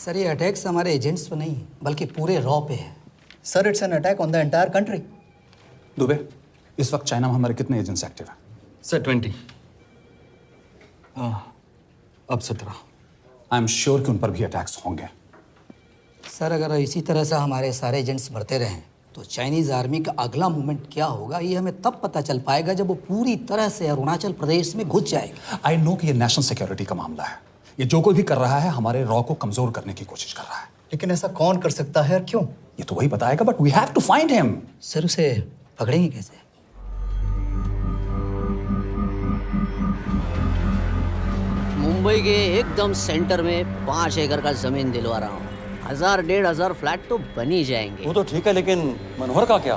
Sir ये attacks हमारे agents पे नहीं बल्कि पूरे रॉ पे है। Sir it's an attack on the entire country. Dubey, इस वक्त चाइना में हमारे कितने एजेंट्स एक्टिव हैं? सर 20। अब 17। आई एम श्योर कि उन पर भी अटैक्स होंगे। सर अगर इसी तरह से हमारे सारे एजेंट्स बढ़ते रहें तो चाइनीज आर्मी का अगला मूवमेंट क्या होगा ये हमें तब पता चल पाएगा जब वो पूरी तरह से अरुणाचल प्रदेश में घुस जाएगा। आई नो कि ये नेशनल सिक्योरिटी का मामला है। ये जो कोई भी कर रहा है हमारे रॉ को कमजोर करने की कोशिश कर रहा है। लेकिन ऐसा कौन कर सकता है और क्यों? ये तो वही बताएगा, but we have to find him. Sir उसे पकड़ेंगे कैसे? मुंबई के एकदम सेंटर में 5 एकड़ का जमीन दिलवा रहा हूँ। 1000-1500 फ्लैट तो बन ही जाएंगे। वो तो ठीक है, लेकिन मनोहर का क्या?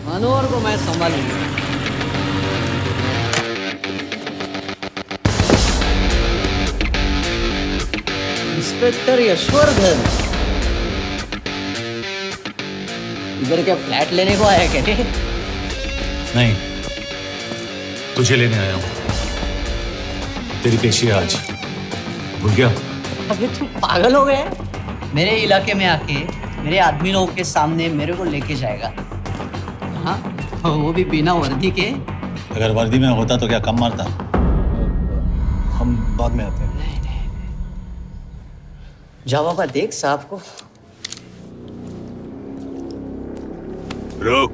मनोहर को मैं संभालूंगा। इंस्पेक्टर यशवर्धन, इधर क्या फ्लैट लेने को आया क्या? नहीं, तुझे लेने आया हूँ। तेरी पेशी आज भूल गया? अबे तू पागल हो गया? मेरे इलाके में आके मेरे आदमी लोगों के सामने मेरे को लेके जाएगा? हाँ, वो भी बिना वर्दी के। अगर वर्दी में होता तो क्या कम मारता? हम बाद में आते हैं। जा बाबा, देख साहब को। रुक।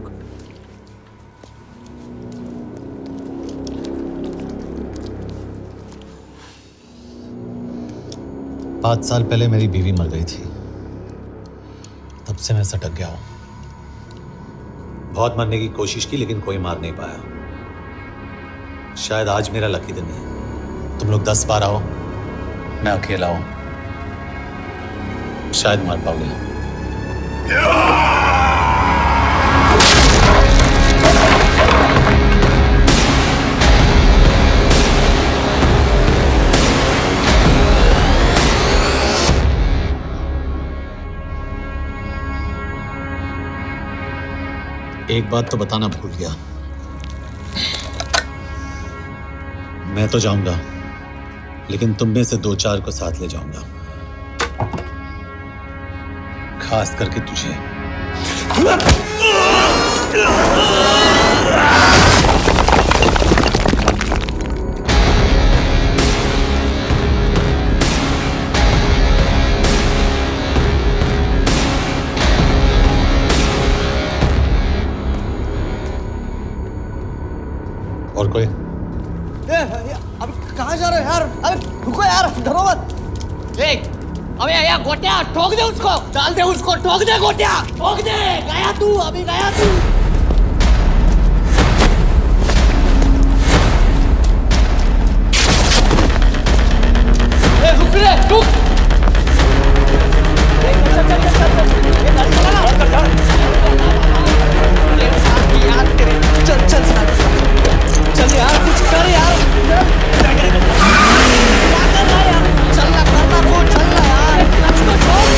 पाँच साल पहले मेरी बीवी मर गई थी, तब से मैं सटक गया हूं। बहुत मरने की कोशिश की लेकिन कोई मार नहीं पाया। शायद आज मेरा लकी दिन है। तुम लोग 10 बार आओ, मैं अकेला हूं, शायद मार पाओगे। एक बात तो बताना भूल गया, मैं तो जाऊंगा लेकिन तुम में से 2-4 को साथ ले जाऊंगा, खास करके तुझे। और कोई? अब कहाँ जा रहे हो यार? अबे रुको यार, डरो मत। देख, अबे या गोटिया ठोक दे उसको, डाल दे उसको, ठोक दे गोटिया, ठोक दे। गया तू, अभी गया तू। रुक रे, रुक। चल चल चल चल, ये गाड़ी चला ना। यार तेरे, चल चल चल यार, कुछ कर यार। क्या कर रहा है यार? चलना करना को, चलना यार। कुछ तो छोड़।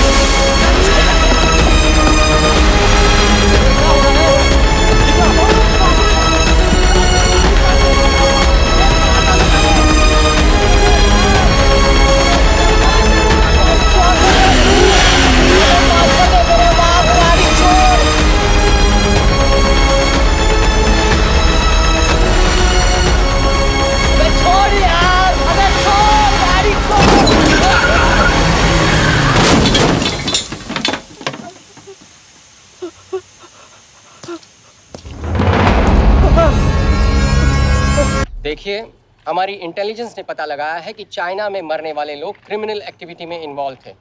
देखिए, हमारी इंटेलिजेंस ने पता लगाया है कि चाइना में मरने वाले लोग क्रिमिनल एक्टिविटी में इन्वॉल्व थे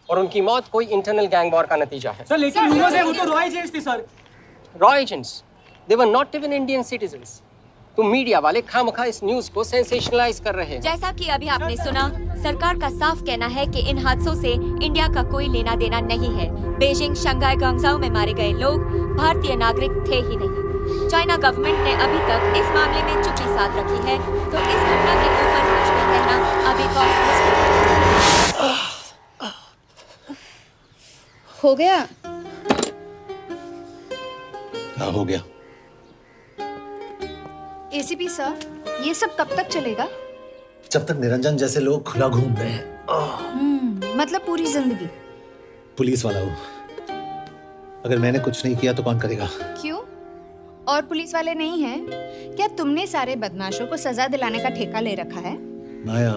और उनकी मौत कोई इंटरनल गैंग वॉर का नतीजा है। सर लेकिन ह्यूमर्स है, वो तो रॉ एजेंट्स थे sir. Raw agents? They were not even Indian citizens. तो मीडिया वाले खामखा इस न्यूज को सेंसेशनलाइज कर रहे हैं। जैसा कि अभी आपने सुना, सरकार का साफ कहना है कि इन हादसों से इंडिया का कोई लेना देना नहीं है। बीजिंग, शंघाई, ग्वांगझाओ में मारे गए लोग भारतीय नागरिक थे ही नहीं। चाइना गवर्नमेंट ने अभी तक इस मामले में चुप्पी साध रखी है, तो इस घटना के ऊपर कुछ भी कहना अभी बहुत हो गया। क्या हो गया? एसीपी सर, ये सब कब तक चलेगा? जब तक निरंजन जैसे लोग खुला घूम रहे हैं। मतलब पूरी जिंदगी? पुलिस वाला हूँ। अगर मैंने कुछ नहीं किया तो कौन करेगा? क्यों? और पुलिस वाले नहीं हैं? क्या तुमने सारे बदमाशों को सजा दिलाने का ठेका ले रखा है? माया,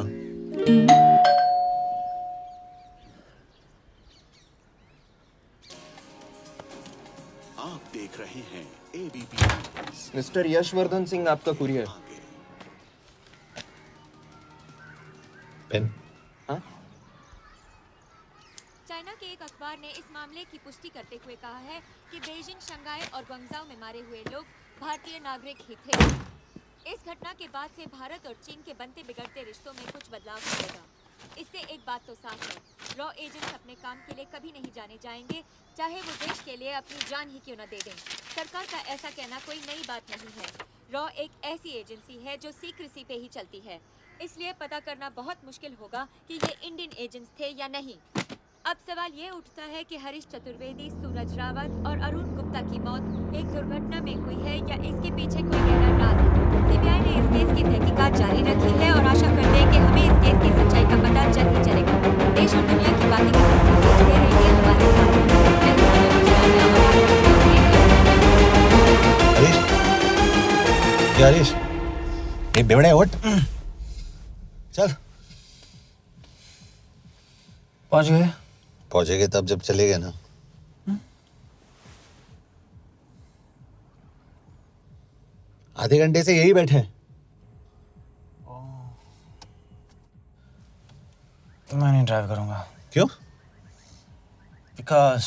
आप देख रहे हैं एबीपी। मिस्टर यशवर्धन सिंह आपका कुरियर। पेन। चाइना के एक अखबार ने इस मामले की पुष्टि करते हुए कहा है कि बीजिंग, शंघाई और ग्वांगझाओ में मारे हुए लोग भारतीय नागरिक ही थे। इस घटना के बाद से भारत और चीन के बनते बिगड़ते रिश्तों में कुछ बदलाव आएगा। इससे एक बात तो साफ है, रॉ एजेंट्स अपने काम के लिए कभी नहीं जाने जाएंगे, चाहे वो देश के लिए अपनी जान ही क्यों न दे दें। सरकार का ऐसा कहना कोई नई बात नहीं है। रॉ एक ऐसी एजेंसी है जो सीक्रेसी पे ही चलती है, इसलिए पता करना बहुत मुश्किल होगा कि ये इंडियन एजेंट्स थे या नहीं। अब सवाल ये उठता है कि हरीश चतुर्वेदी, सूरज रावत और अरुण गुप्ता की मौत एक दुर्घटना में हुई है या इसके पीछे कोई गहरा राज है। सीबीआई ने इस केस की तहकीकात जारी रखी है और आशा करते हैं कि हमें इस केस की सच्चाई का पता जल्द ही चलेगा। देश और दुनिया की बातें दे रही है हमारे साथ। हरीश, ये बेवड़े उठ, चल। पहुंचेंगे तब जब चलेगा ना। आधे घंटे से यही बैठे हैं। मैं नहीं ड्राइव करूंगा। क्यों? Because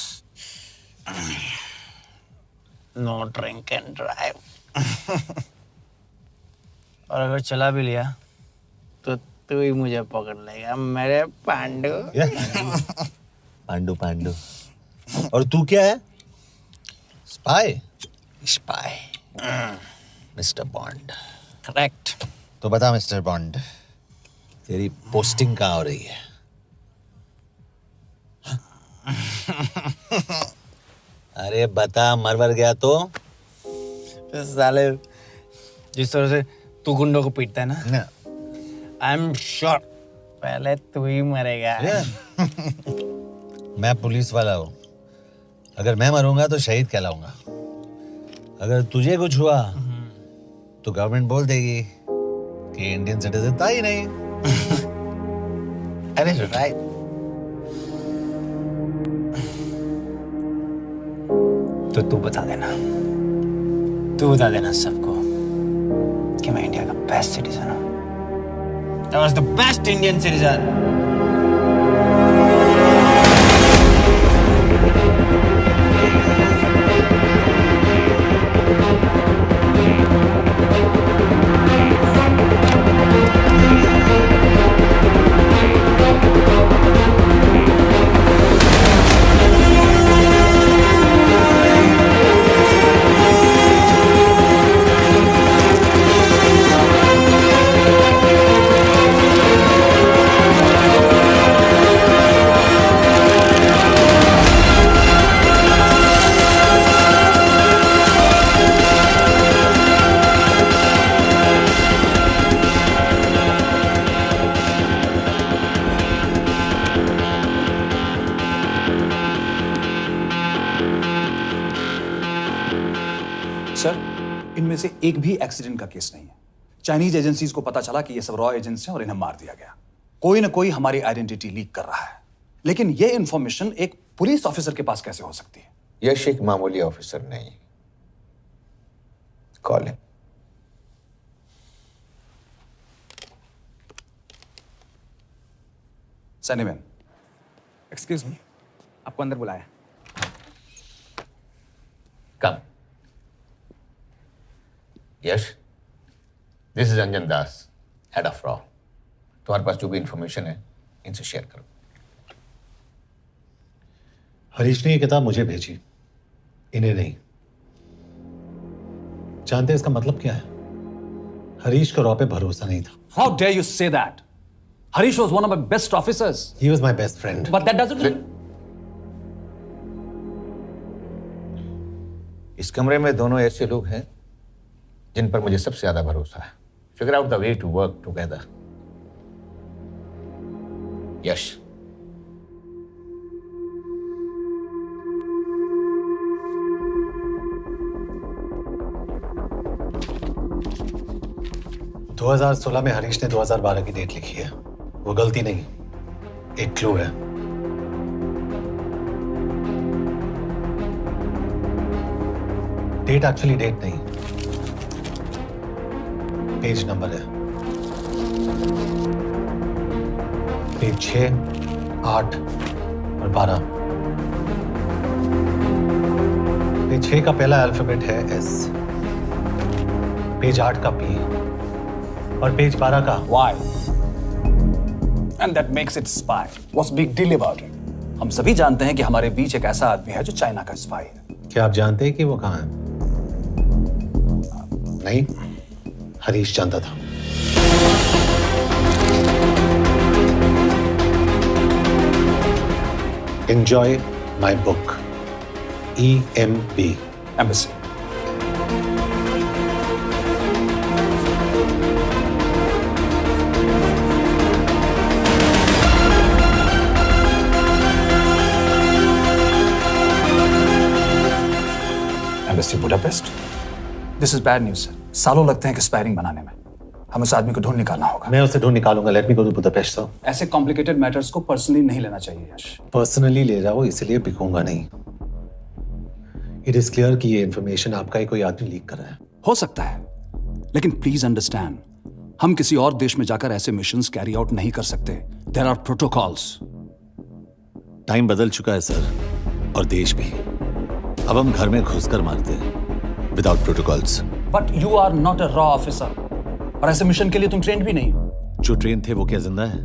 no drink and drive. और अगर चला भी लिया तो तू ही मुझे पकड़ लेगा मेरे पांडु। पांडु पांडु। और तू क्या है? Spy? Spy. Mister bond. Correct. तो बता मिस्टर बॉन्ड, तेरी पोस्टिंग कहाँ हो रही है? अरे बता, मरवर गया तो? साले जिस तरह से तू गुंडों को पीटता है ना, आई एम श्योर पहले तू ही मरेगा। मैं पुलिस वाला हूँ, अगर मैं मरूंगा तो शहीद कहलाऊंगा। अगर तुझे कुछ हुआ तो गवर्नमेंट बोल देगी कि इंडियन सिटीजन था ही नहीं। अरे राइट। तो तू बता देना सबको कि मैं इंडिया का बेस्ट सिटीजन हूँ। I was the best Indian citizen. Sir, इनमें से एक भी एक्सीडेंट का केस नहीं है। चाइनीज एजेंसीज को पता चला कि ये सब रॉ एजेंट्स हैं और इन्हें मार दिया गया। कोई ना कोई हमारी आइडेंटिटी लीक कर रहा है, लेकिन ये इंफॉर्मेशन एक पुलिस ऑफिसर के पास कैसे हो सकती है? यश एक मामूली ऑफिसर नहीं। Call him. सनीमैन। एक्सक्यूज मी, आपको अंदर बुलाया। Come. Yash, this is Anjan Das, head of रॉ। तुम्हारे पास जो भी इंफॉर्मेशन है इनसे शेयर करो। हरीश ने ये किताब मुझे भेजी, इन्हें नहीं। जानते हैं इसका मतलब क्या है? हरीश का रॉ पे भरोसा नहीं था। How dare you say that? Harish was one of my best officers. He was my best friend. But that doesn't. इस कमरे में दोनों ऐसे लोग हैं जिन पर मुझे सबसे ज्यादा भरोसा है। Figure out the way to work together. Yash, 2016 में हरीश ने 2012 की डेट लिखी है। वो गलती नहीं, एक क्लू है। डेट एक्चुअली डेट नहीं, पेज नंबर है। पेज 6, 8 और 12। पेज 6 का पहला अल्फाबेट है S, पेज 8 का P और पेज 12 का Why? And that makes it spy. What's big deal about it? हम सभी जानते हैं कि हमारे बीच एक ऐसा आदमी है जो चाइना का स्पाई है। क्या आप जानते हैं कि वो कहाँ है? नहीं, हरीश जानता था। Enjoy my book. EMB. Embassy. Embassy Budapest. This is bad news, sir. सालों लगते हैं एक्सपायरिंग बनाने में। हमें उस आदमी को ढूंढ निकालना होगा। मैं उसे ढूंढ निकालूंगा। Let me go to Budapest sir. ऐसे कॉम्प्लिकेटेड मैटर्स को पर्सनली नहीं लेना चाहिए यश। पर्सनली ले जाओ, इसलिए बिकूंगा नहीं। इट इज क्लियर कि ये इंफॉर्मेशन आपका ही कोई आदमी लीक कर रहा है। हो सकता है, लेकिन प्लीज अंडरस्टैंड, हम किसी और देश में जाकर ऐसे मिशंस कैरी आउट नहीं कर सकते। There are protocols. टाइम बदल चुका है सर, और देश भी। अब हम घर में घुसकर मारते हैं without protocols. But you are not a रॉ ऑफिसर, और ऐसे मिशन के लिए तुम ट्रेंड भी नहीं हो। जो ट्रेन थे वो क्या जिंदा है?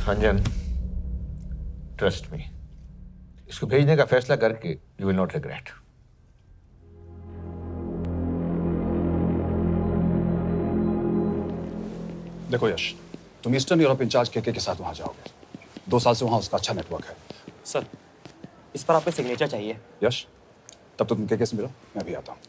रंजन, ट्रस्ट मी, इसको भेजने का फैसला करके यू विल नॉट रिग्रेट। देखो यश, तुम ईस्टर्न यूरोप इंचार्ज केके के साथ वहां जाओगे। 2 साल से वहां उसका अच्छा नेटवर्क है। सर, इस पर आपका सिग्नेचर चाहिए। यश, तब तो तुम केके से मिलो, मैं भी आता हूं।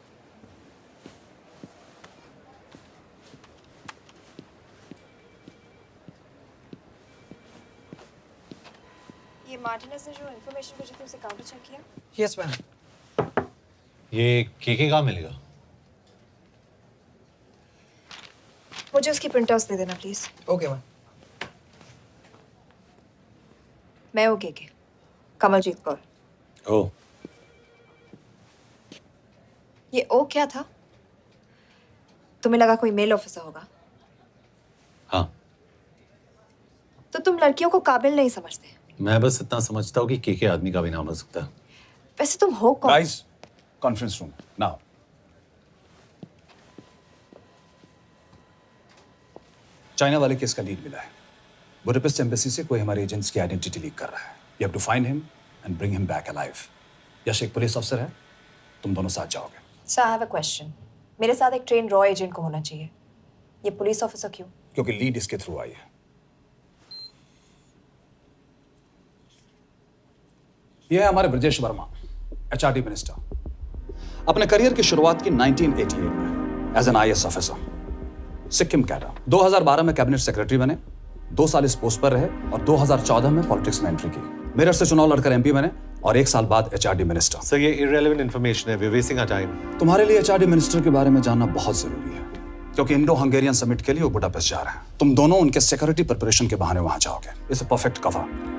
ये मार्टिनेस ने जो इन्फॉर्मेशन भेजी थी उसे काउंटर चेक किया? Yes ma'am. ये केके कहाँ मिलेगा? मुझे उसकी प्रिंटआउट्स दे देना प्लीज। Okay ma'am. मैं हूँ केके, कमलजीत कौर। ओ, ये ओ क्या था? तुम्हें लगा कोई मेल ऑफिसर होगा? हाँ। तो तुम लड़कियों को काबिल नहीं समझते। मैं बस इतना समझता हूँ कि केके आदमी का भी नाम हो सकता है। वैसे तुम हो कौन? Guys, conference room now. China वाले केस का लीड मिला है। बुडापेस्ट एम्बेसी से कोई हमारे एजेंट्स की आइडेंटिटी लीक कर रहा है। You have to find him and bring him back alive. Yash एक पुलिस ऑफिसर है, तुम दोनों साथ जाओगे। Sir, I have a question. मेरे साथ एक ट्रेन रॉ एजेंट को होना चाहिए। ये पुलिस ऑफिसर क्यों? क्योंकि लीड इसके थ्रू आई है। यह है हमारे ब्रजेश वर्मा, एचआरडी मिनिस्टर। अपने करियर की शुरुआत की 1988 में as an IAS officer, Sikkim cadre. 2012 में कैबिनेट सेक्रेटरी बने, 2 साल इस पोस्ट पर रहे और 2014 में पॉलिटिक्स में एंट्री की। मेरठ से चुनाव लड़कर एमपी बने और 1 साल बाद एचआरडी मिनिस्टर। सर, ये इररिलेवेंट इंफॉर्मेशन है। We are wasting our time. तुम्हारे लिए एचआरडी मिनिस्टर के बारे में जानना बहुत जरूरी है, क्योंकि इंडो हंगेरियन समिट के लिए वो बुडापेस्ट जा रहे हैं। तुम दोनों उनके सिक्योरिटी प्रिपरेशन के बहाने वहां जाओगे। It's a perfect cover.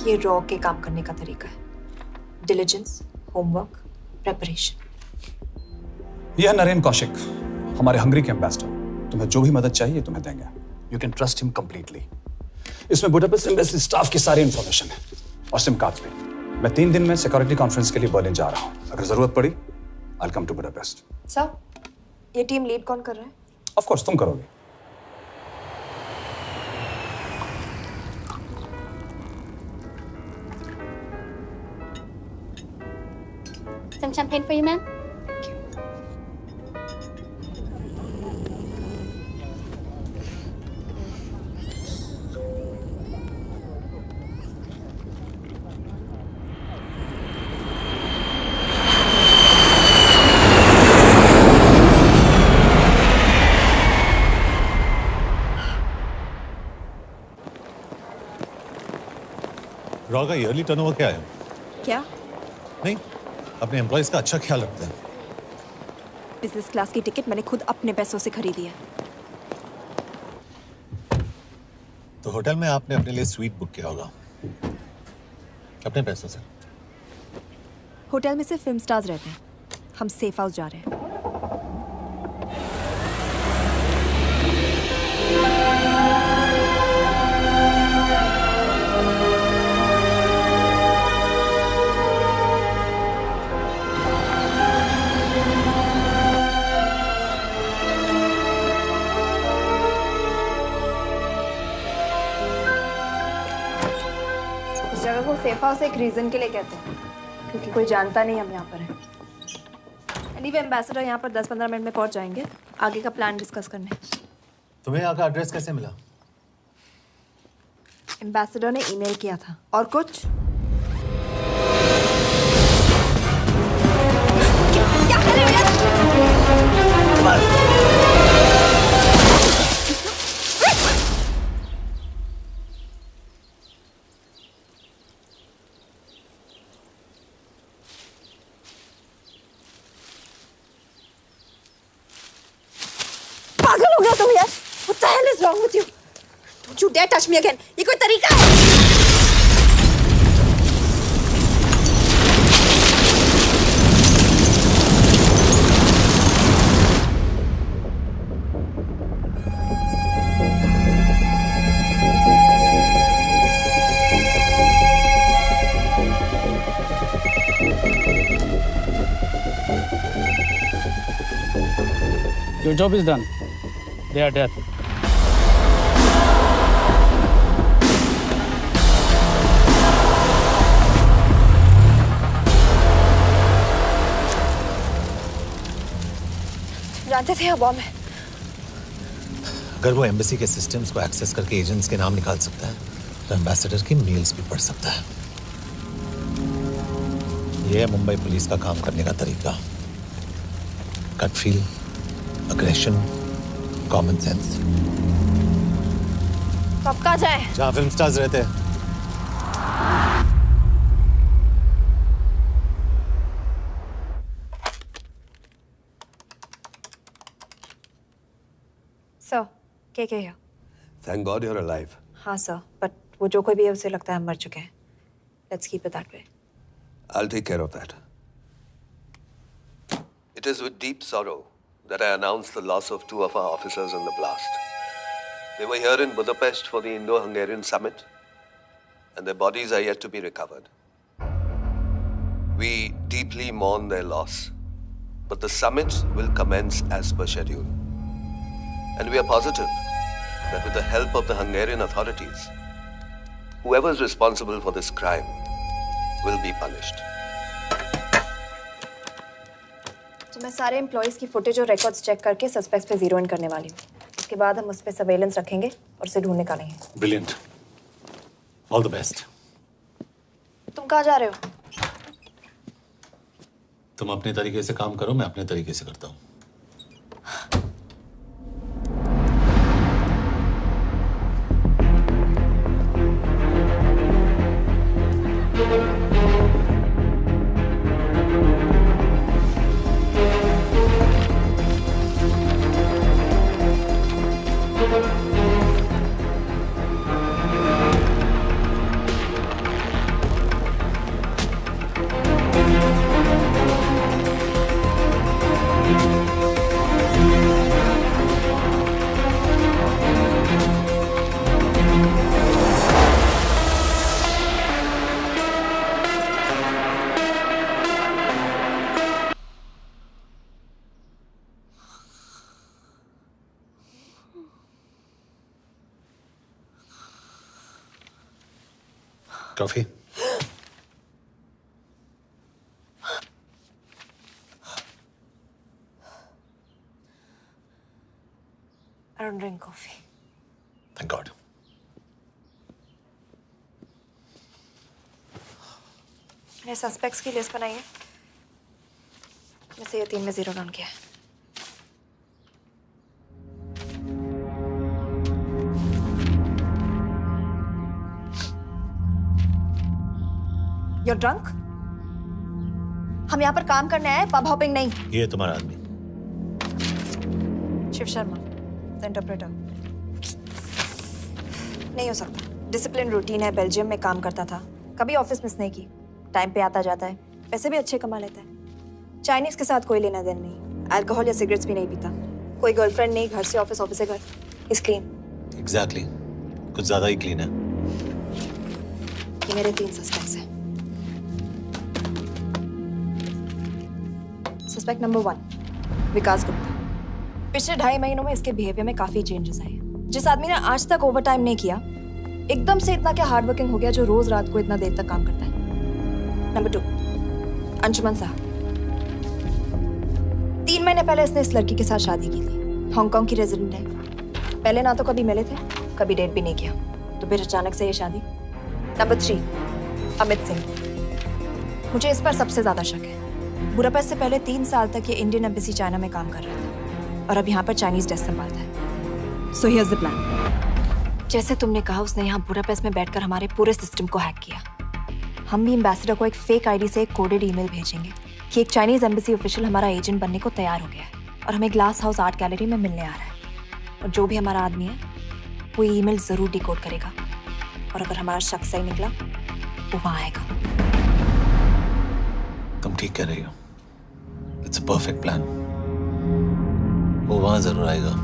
ये रॉ के काम करने का तरीका है। Diligence, homework, preparation. यह नरेन कौशिक, हमारे हंगरी के एम्बेसडर। तुम्हें जो भी मदद चाहिए तुम्हें देंगे। You can trust him completely. इसमें बुडापेस्ट एम्बेसी स्टाफ की सारी इंफॉर्मेशन है और सिम कार्ड्स भी। मैं 3 दिन में सिक्योरिटी कॉन्फ्रेंस के लिए बर्लिन जा रहा हूं। अगर जरूरत पड़ी I will come to Budapest. Sir, ये टीम लीड कौन कर रहा है? ऑफ कोर्स तुम करोगे। Some champagne for you, ma'am? Raw का ईयरली टर्नओवर क्या है? क्या? नहीं, अपने एम्प्लॉइज का अच्छा ख्याल रखते हैं। बिजनेस क्लास की टिकट मैंने खुद अपने पैसों से खरीदी है। तो होटल में आपने अपने लिए स्वीट बुक किया होगा अपने पैसों से। होटल में सिर्फ फिल्म स्टार्स रहते हैं, हम सेफ हाउस जा रहे हैं। इस जगह को सेफ हाउस एक रीजन के लिए कहते हैं, क्योंकि कोई जानता नहीं हम यहाँ पर हैं। एनीवे एम्बेसडर यहाँ पर 10-15 मिनट में पहुँच जाएंगे आगे का प्लान डिस्कस करने। तुम्हें यहाँ का एड्रेस कैसे मिला? एम्बेसडर ने ईमेल किया था। और कुछ? क्या कर रहे हो? पागल हो गया तुम यार? What the hell is wrong with you? Don't you dare touch me again. ये कोई तरीका है? Your job is done. They are dead. जानते थे यहाँ बॉम्ब है। अगर वो एम्बेसी के सिस्टम्स को एक्सेस करके एजेंट्स के नाम निकाल सकता है तो एम्बेसडर की मेल्स भी पढ़ सकता है। ये है मुंबई पुलिस का काम करने का तरीका। Gut feel, aggression, common sense. तो अब कहाँ जाए? जहाँ फिल्म स्टार्स रहते हैं। सर, के here? Thank God you're alive. हाँ सर, बट वो जो कोई भी है उसे लगता है हम मर चुके हैं। Let's keep it that way. I'll take care of that. It is with deep sorrow that I announce the loss of 2 of our officers in the blast. They were here in Budapest for the Indo-Hungarian summit, and their bodies are yet to be recovered. We deeply mourn their loss, but the summit will commence as per schedule. And we are positive that with the help of the Hungarian authorities, whoever is responsible for this crime will be punished. तो मैं सारे employees की footage और records check करके suspects पे zero in करने वाली हूँ। उसके बाद हम उस पे सर्वेलेंस रखेंगे और उसे ढूंढ निकालेंगे। ब्रिलियंट। All the best. तुम कहाँ जा रहे हो? तुम अपने तरीके से काम करो, मैं अपने तरीके से करता हूँ। Coffee? I don't drink coffee. Thank God. मैंने सस्पेक्ट्स की लिस्ट बनाई है। वैसे ये 3 में जीरो डाउन किया है। You're drunk? हम यहाँ पर काम करने आए, पब हॉपिंग नहीं। ये तुम्हारा आदमी। Shiv Sharma, the interpreter. नहीं हो सकता। डिसिप्लिन रूटीन है, बेल्जियम में काम करता था, कभी ऑफिस मिस नहीं की, टाइम पे आता जाता है, पैसे भी अच्छे कमा लेता है। चाइनीज के साथ कोई लेना देना नहीं, अल्कोहल या सिगरेट्स भी नहीं पीता, कोई गर्लफ्रेंड नहीं, घर से ऑफिस, ऑफिस से घर, इज क्लीन। एग्जैक्टली, कुछ ज्यादा ही क्लीन है। ये मेरे 3 सस्पेक्ट्स हैं। सस्पेक्ट नंबर 1, विकास गुप्ता। पिछले 2.5 महीनों में इसके बिहेवियर में काफी चेंजेस आए हैं। जिस आदमी ने आज तक ओवर टाइम नहीं किया, एकदम से इतना क्या हार्ड वर्किंग हो गया जो रोज रात को इतना देर तक काम करता है। नंबर 2, अंशुमन साहब। 3 महीने पहले इसने इस लड़की के साथ शादी की थी, हांगकांग की रेजिडेंट है। पहले ना तो कभी मिले थे, कभी डेट भी नहीं किया, तो फिर अचानक से ये शादी। नंबर 3, अमित सिंह। मुझे इस पर सबसे ज्यादा शक है। बुडापेस्ट से पहले 3 साल तक ये इंडियन एम्बेसी चाइना में काम कर रहा था और अब यहाँ पर चाइनीज डेस्क संभालता है। So here's the plan. जैसे तुमने कहा, उसने यहाँ बुडापेस्ट में बैठकर हमारे पूरे सिस्टम को हैक किया। हम भी एम्बेसडर को एक फेक आईडी से एक कोडेड ईमेल भेजेंगे कि एक चाइनीज एम्बेसी ऑफिशियल हमारा एजेंट बनने को तैयार हो गया है और हमें ग्लास हाउस आर्ट गैलरी में मिलने आ रहा है। और जो भी हमारा आदमी है वो ईमेल जरूर डिकोड करेगा और अगर हमारा शक सही निकला वो वहां आएगा। तुम ठीक कह रही हो। It's a perfect plan. वो वहां जरूर आएगा।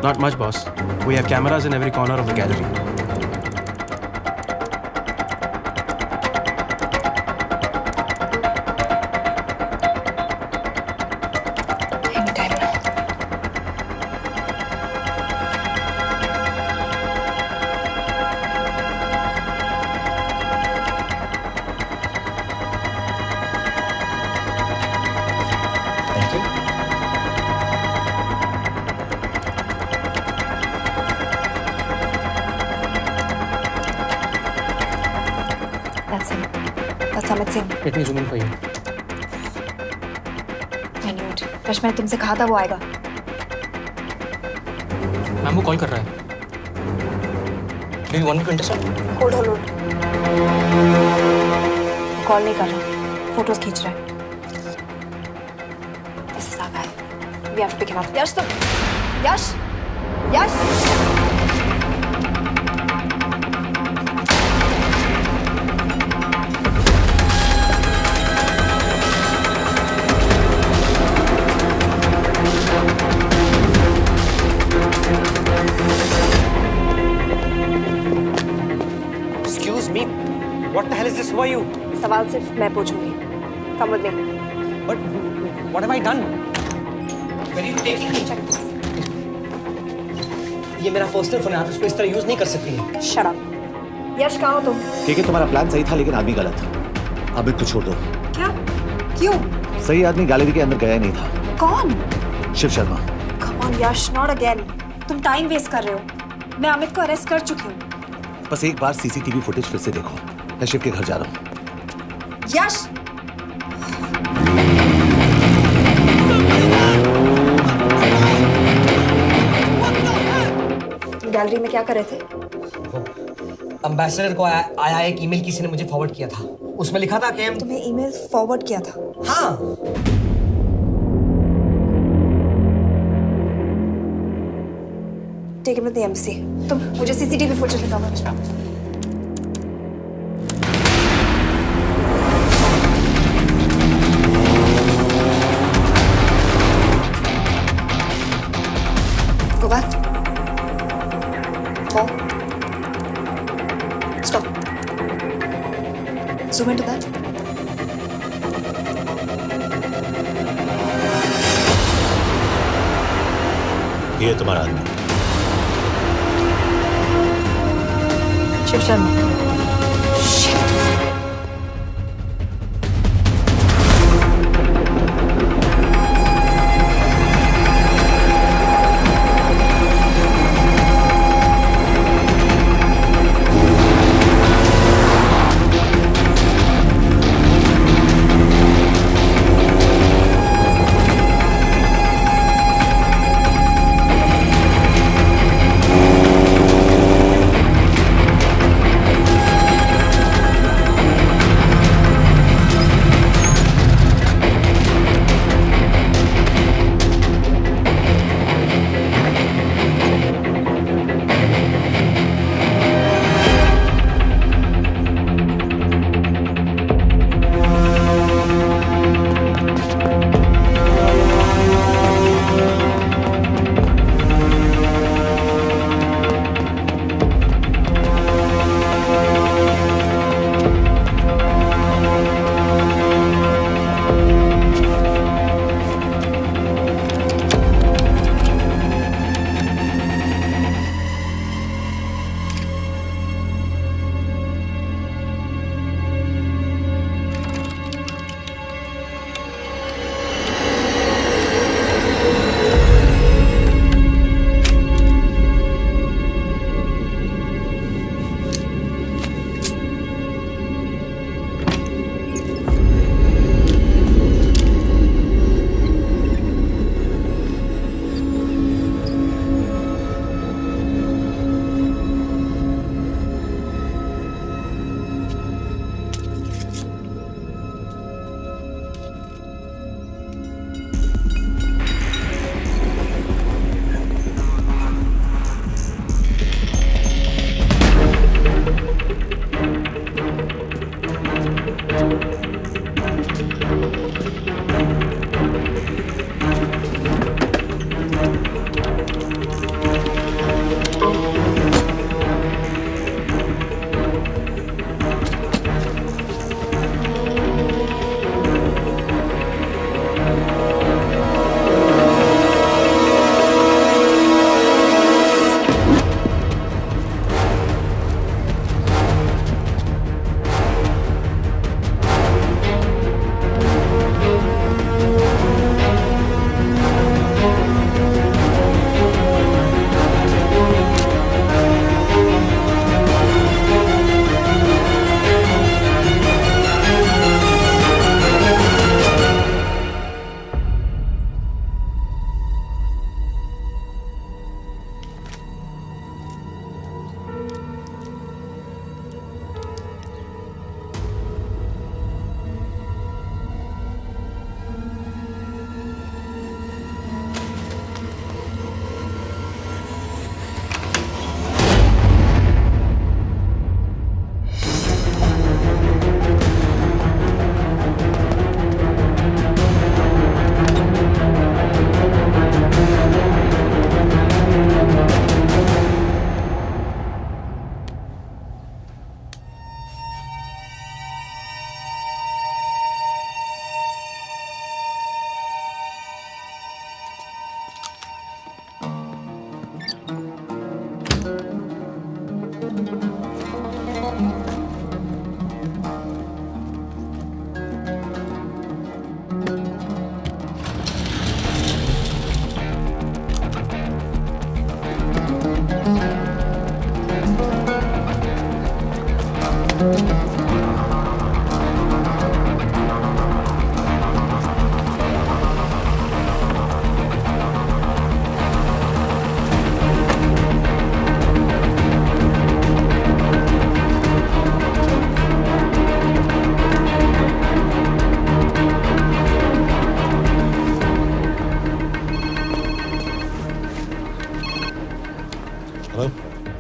Not much, boss. We have cameras in every corner of the gallery. Anytime now. Thank you. That's Amit Singh. Let me zoom in for you. I knew it. Rush, मैंने तुमसे कहा था वो आएगा। मैम वो कॉल कर रहा है। Do you want me to intercept? Hold. Call नहीं कर रहा, फोटोज खींच रहा है। This is our guy. We have to pick him up. यश तुम, यश। Excuse me. What the hell is this? Who are you? सवाल सिर्फ मैं पूछूंगी। Come with me. But what have I done? Where are you taking me? ये मेरा personal phone है, आप इसको इस तरह यूज नहीं कर सकती हैं। Shut up. यश कहाँ हो तुम? ठीक है, तुम्हारा प्लान सही था लेकिन आदमी गलत था। अमित को छोड़ दो। क्या? क्यों? सही आदमी गैलरी के अंदर गया नहीं था। कौन? Shiv Sharma. Come on Yash, not again. तुम टाइम वेस्ट कर रहे हो। मैं अमित को अरेस्ट कर चुकी हूँ। बस एक बार सीसीटीवी फुटेज फिर से देखो। मैं शिव के घर जा रहा हूँ। यश! तुम गैलरी में क्या कर रहे थे? एम्बेसडर को आया एक ईमेल किसी ने मुझे फॉरवर्ड किया था। उसमें लिखा था कि तुम्हें ईमेल फॉरवर्ड किया था? हाँ। Take it with the embassy. तुम मुझे सीसीटीवी फुटेज दिखाओ। Go back. Hold. Stop. Zoom into that. ये तुम्हारा आदमी शिव शर्मा।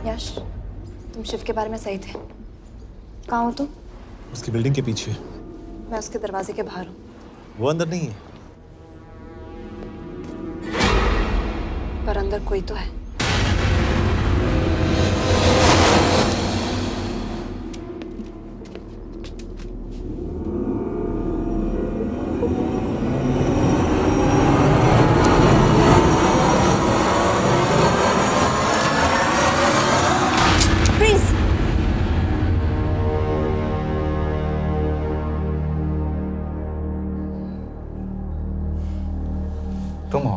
यश, तुम शिव के बारे में सही थे। कहाँ हो तुम? उसकी बिल्डिंग के पीछे। मैं उसके दरवाजे के बाहर हूँ। वो अंदर नहीं है। पर अंदर कोई तो है। तुम हो?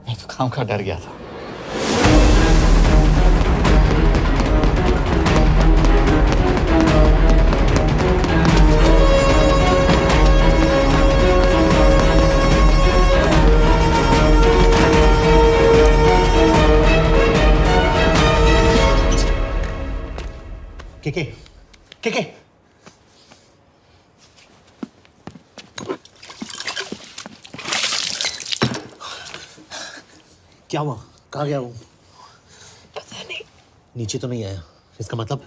मैं तो काम का डर गया था। के क्या हुआ? कहाँ गया वो? पता नहीं। नीचे तो नहीं आया, इसका मतलब?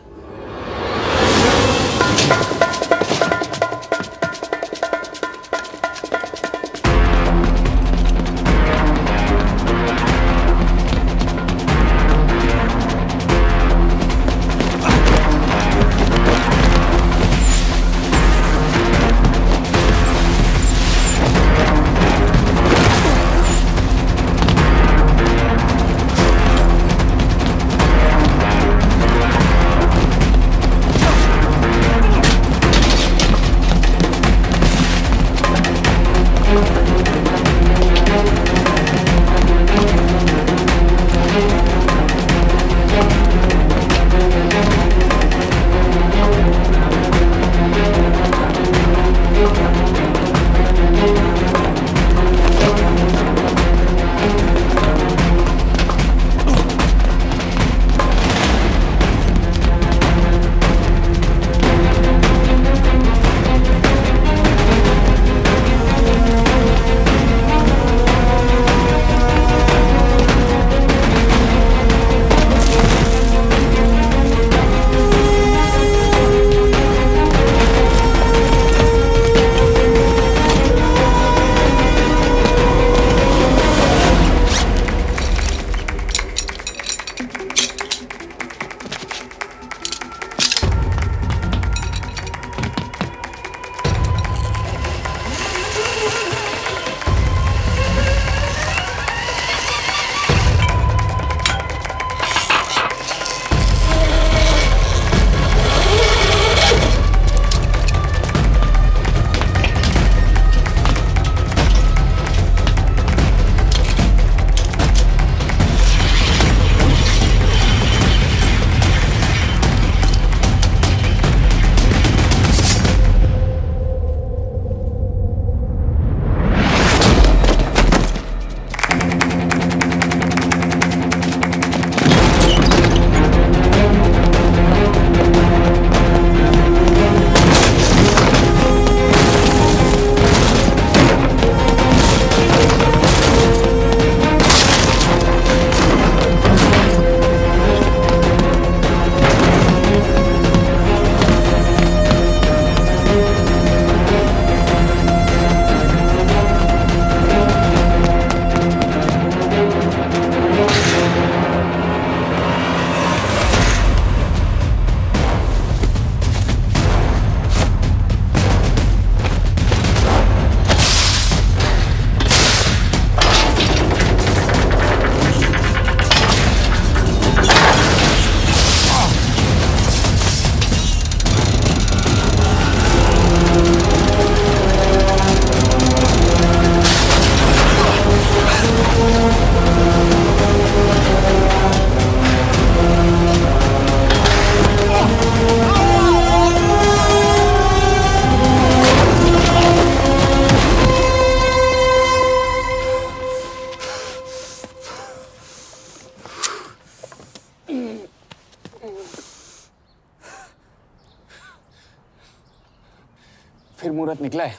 फिर मुहूर्त निकला है।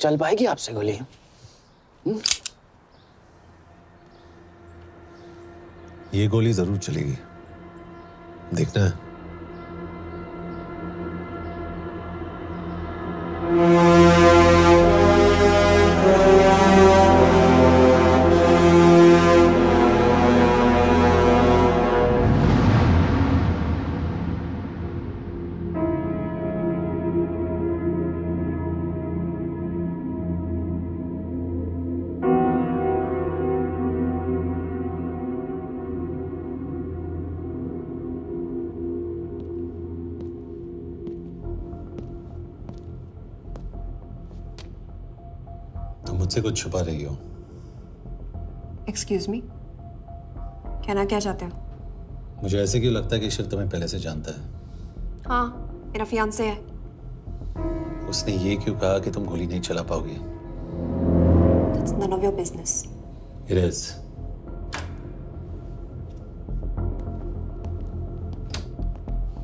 चल पाएगी आपसे गोली? ये गोली जरूर चलेगी, देखना है। मुझसे कुछ छुपा रही हो। एक्सक्यूज मी, कहना क्या चाहते हो? मुझे ऐसे क्यों लगता है कि शिव तुम्हें पहले से जानता है? हाँ, मेरा फियांसे है। उसने ये क्यों कहा कि तुम गोली नहीं चला पाओगी? It's none of your business. It is.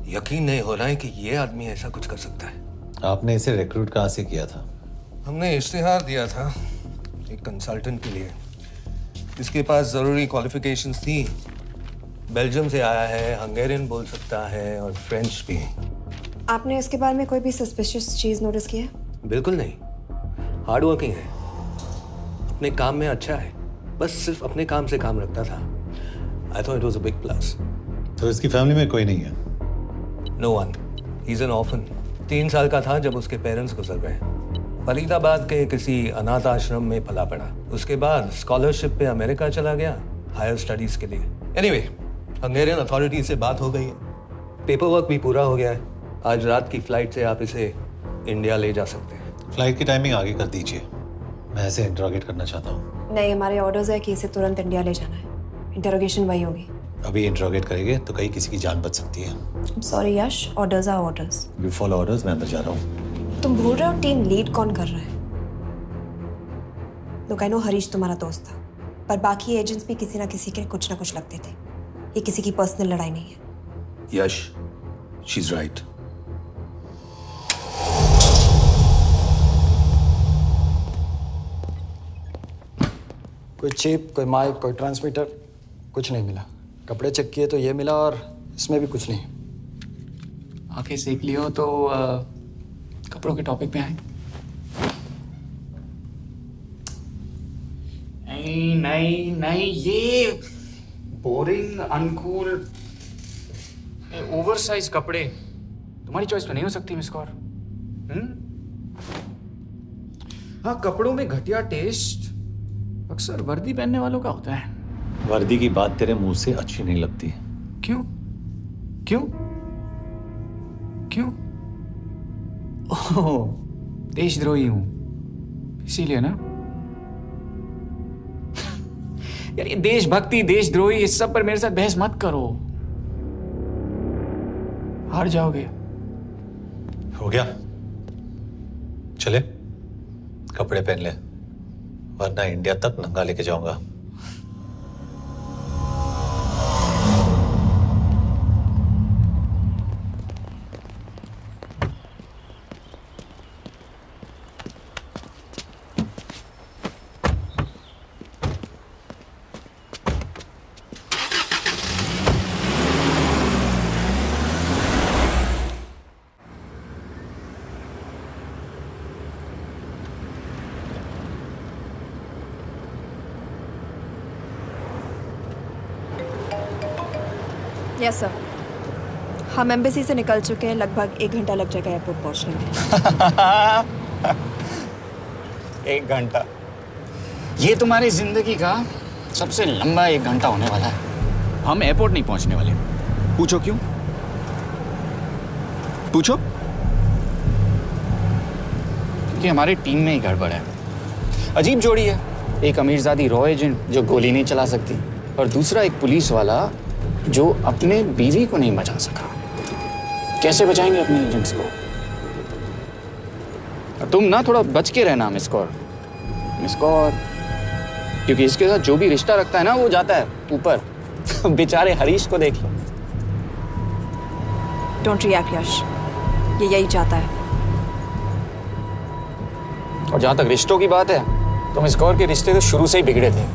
यकीन नहीं हो रहा है कि ये आदमी ऐसा कुछ कर सकता है। आपने इसे रिक्रूट कहाँ से किया था? हमने इश्तिहार दिया था एक कंसल्टेंट के लिए, जिसके पास जरूरी क्वालिफिकेशंस थी। बेल्जियम से आया है, हंगेरियन बोल सकता है और फ्रेंच भी। आपने इसके बारे में कोई भी सस्पिशियस चीज नोटिस की है? बिल्कुल नहीं, हार्ड वर्किंग है, अपने काम में अच्छा है, बस सिर्फ अपने काम से काम रखता था। I thought it was a big plus. तो इसकी फैमिली में कोई नहीं है? No one, he is an orphan. 3 साल का था जब उसके पेरेंट्स गुजर गए। फरीदाबाद के किसी अनाथ आश्रम में पला पड़ा। उसके बाद स्कॉलरशिप पे अमेरिका चला गया हायर स्टडीज के लिए। एनीवे, हंगेरियन अथॉरिटी से बात हो गई है, पेपर वर्क भी पूरा हो गया है। आज रात की फ्लाइट से आप इसे इंडिया ले जा सकते हैं। फ्लाइट की टाइमिंग आगे कर दीजिए, मैं इसे इंटरोगेट करना चाहता हूँ। नहीं, हमारे ऑर्डर्स है कि इसे तुरंत इंडिया ले जाना है। इंटरोगेशन वही होगी। अभी इंटरोगेट करेंगे तो कहीं किसी की जान बच सकती है। Sorry Yash, orders are orders. You follow orders, मैं अंदर जा रहा हूँ। तुम भूल रहे हो टीम लीड कौन कर रहा है? लोग आई नो हरीश तुम्हारा दोस्त था, पर बाकी एजेंट्स भी किसी ना किसी के कुछ ना कुछ लगते थे। ये किसी की पर्सनल लड़ाई नहीं है। यश, शी इज राइट। कोई चिप, कोई माइक, कोई ट्रांसमीटर, कुछ नहीं मिला। कपड़े चेक किए तो ये मिला और इसमें भी कुछ नहीं। आंखें सेक लियो तो कपड़ों के टॉपिक पे आए। नहीं नहीं नहीं, ये बोरिंग, अनकूल, ओवरसाइज कपड़े तुम्हारी चॉइस तो नहीं हो सकती मिस कौर। हाँ, कपड़ों में घटिया टेस्ट अक्सर वर्दी पहनने वालों का होता है। वर्दी की बात तेरे मुंह से अच्छी नहीं लगती। क्यों क्यों क्यों? ओह, देशद्रोही हूं इसीलिए ना। यार ये देशभक्ति, देशद्रोही, इस सब पर मेरे साथ बहस मत करो, हार जाओगे। हो गया, चले कपड़े पहन ले, वरना इंडिया तक नंगा लेके जाऊंगा। यस सर, हम एम्बेसी से निकल चुके हैं। लगभग 1 घंटा लग जाएगा एयरपोर्ट पहुंचने में। 1 घंटा? ये तुम्हारी जिंदगी का सबसे लंबा 1 घंटा होने वाला है। हम एयरपोर्ट नहीं पहुंचने वाले। पूछो क्यों? पूछो। क्योंकि हमारी टीम में ही गड़बड़ है। अजीब जोड़ी है, एक अमीरजादी रॉ एजेंट जो गोली नहीं चला सकती, और दूसरा एक पुलिस वाला जो अपने बीवी को नहीं बचा सका। कैसे बचाएंगे अपने एजेंट्स को? तुम ना थोड़ा बच के रहना मिस कौर, क्योंकि इसके साथ जो भी रिश्ता रखता है ना वो जाता है ऊपर। बेचारे हरीश को देख लो। डोंट रिएक्ट यश, ये यही चाहता है। और जहां तक रिश्तों की बात है तो मिस कौर के रिश्ते तो शुरू से ही बिगड़े थे।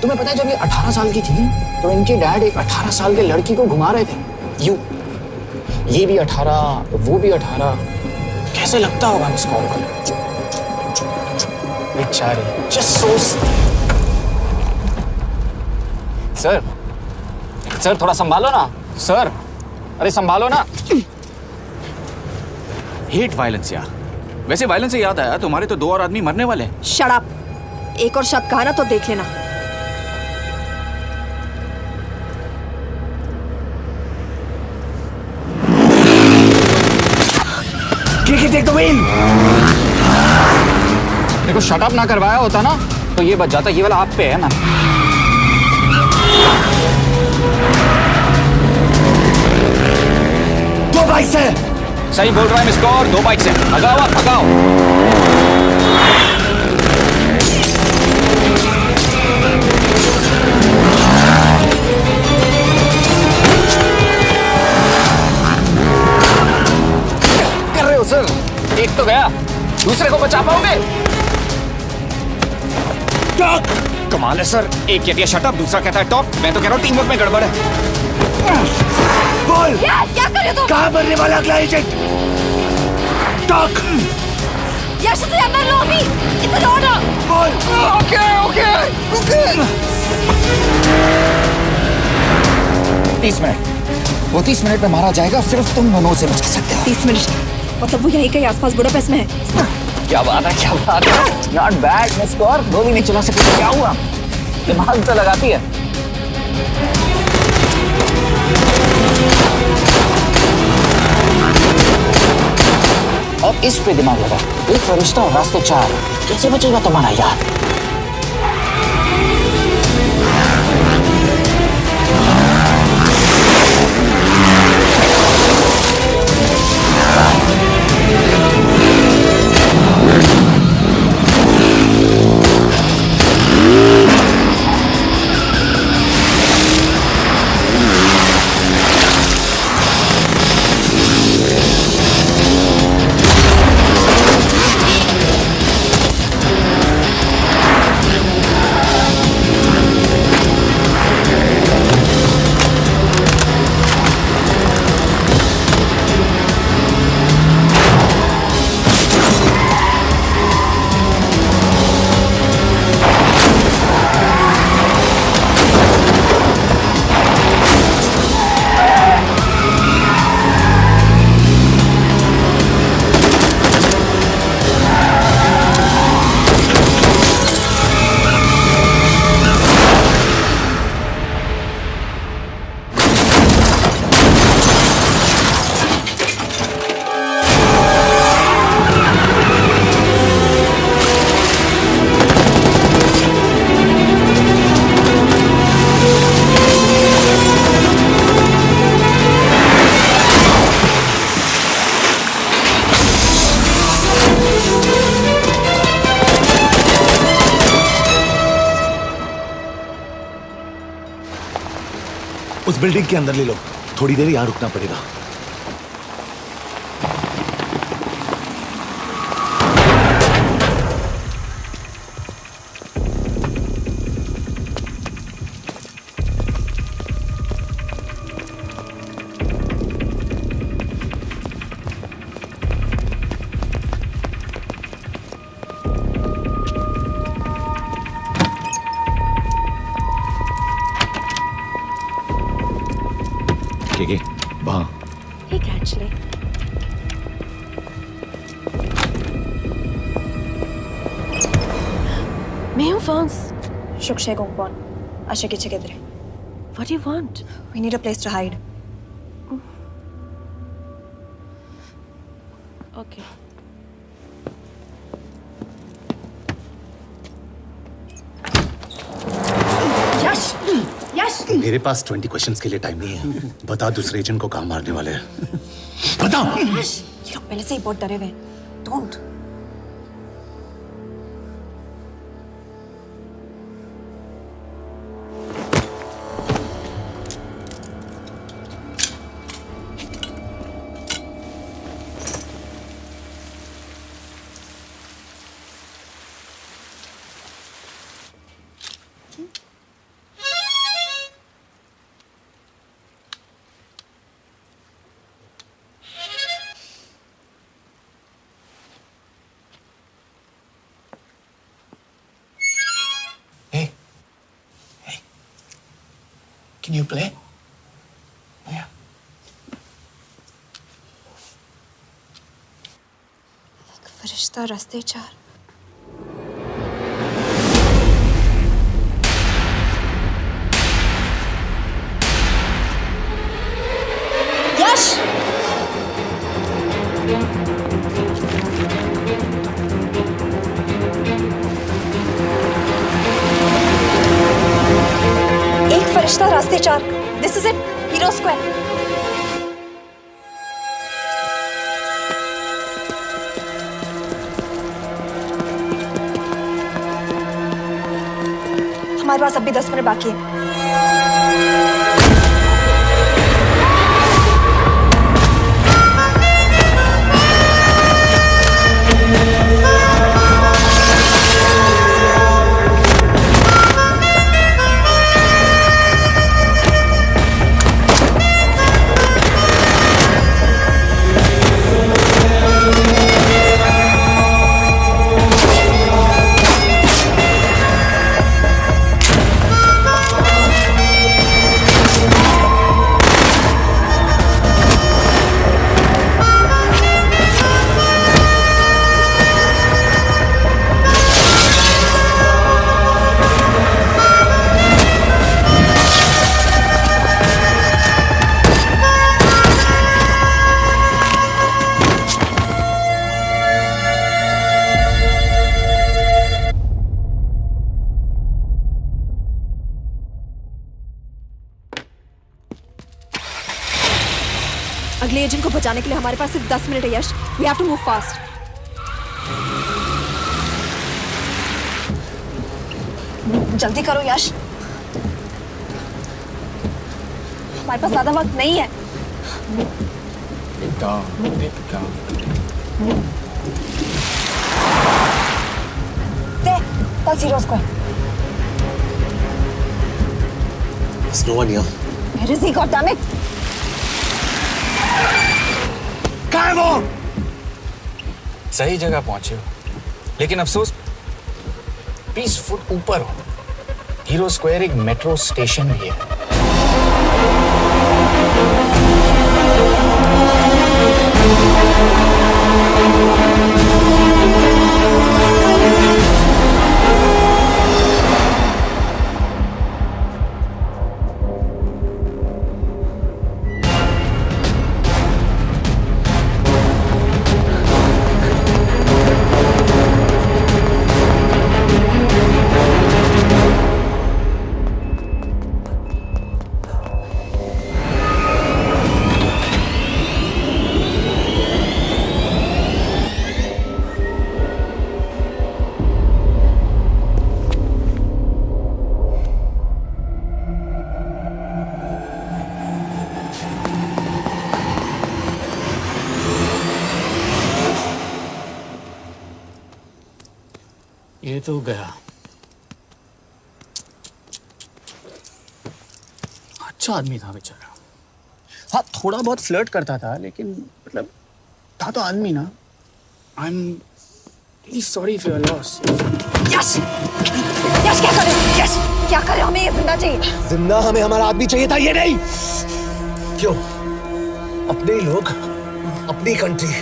तुम्हें पता है जब ये 18 साल की थी तो इनके डैड एक 18 साल के लड़की को घुमा रहे थे। ये भी 18, वो भी 18। कैसे लगता होगा मिस कॉल को? बेचारे, जस्ट सो। सर थोड़ा संभालो ना सर। अरे संभालो ना। हेट वायलेंस यार। वैसे वायलेंस से याद आया, तुम्हारे तो 2 और आदमी मरने वाले हैं। Shut up. एक और शब्द कहा ना तो देख लेना। Take the wheel. देखो शट अप ना करवाया होता ना तो ये बच जाता। ये वाला आप पे है ना। दो बाइक से। सही बोल रहा है मिस कौर, 2 बाइक से। भगाओ आप, भगाओ। कर रहे हो सर? एक तो गया, दूसरे को बचा पाओगे? कमाल है सर। एक कहती है शट अप, दूसरा कहता है टॉप। मैं तो कह रहा हूँ टीम वर्क में गड़बड़ है। बोल क्या कर रहे हो तुम? कहाँ मरने वाला अगला एजेंट? टॉक। यश से अंदर लो अभी। It's an order. बोल। ओके। 30 मिनट। वो 30 मिनट में मारा जाएगा, सिर्फ तुम दोनों से बचा सकते हो। 30 मिनट मतलब वो यहीं कहीं आसपास बुडापेस्ट में है। क्या बात है। Not bad miss Kaur. गोली नहीं चला सकती तो क्या हुआ? दिमाग तो लगाती है। और इस पे दिमाग लगा। एक फरिश्ता और रास्ते 4। कैसे बचेगा तुम्हारा यार? उस बिल्डिंग के अंदर ले लो। थोड़ी देर यहां रुकना पड़ेगा। Hey, actually. मैं हूँ Fons. Shukshay Gongpon. Asha kiche kidre. What do you want? We need a place to hide. Okay. यश! मेरे पास 20 क्वेश्चंस के लिए टाइम नहीं है। बता दूसरे एजेंट को कहाँ मारने वाले हैं। बता। यश, ये लोग पहले से ही बहुत डरे हुए हैं। Don't. Can you play? Yeah. फरिश्ता रास्ते चार। यश! एक फरिश्ता रास्ते चार। This is it. Hero Square. हमारे पास अभी 10 मिनट बाकी है। अगले एजेंट को बचाने के लिए हमारे पास सिर्फ 10 मिनट है यश। We have to move fast. जल्दी करो यश। हमारे पास ज्यादा वक्त नहीं है। That's Hero Square. There's no one here. Where is he? God damn it! कहाँ है वो? सही जगह पहुंचे हो, लेकिन अफसोस 20 फुट ऊपर हो। हीरो स्क्वायर एक मेट्रो स्टेशन भी है। ये तो गया। अच्छा आदमी था बेचारा। हाँ, थोड़ा बहुत फ्लर्ट करता था, लेकिन मतलब था तो आदमी ना। I am really sorry for your loss. Yash! Yash क्या कर रहे हो? यश क्या कर रहे हो? हमें ये जिंदा चाहिए। जिंदा हमें हमारा आदमी चाहिए था, ये नहीं। क्यों? अपने ही लोग, अपनी कंट्री,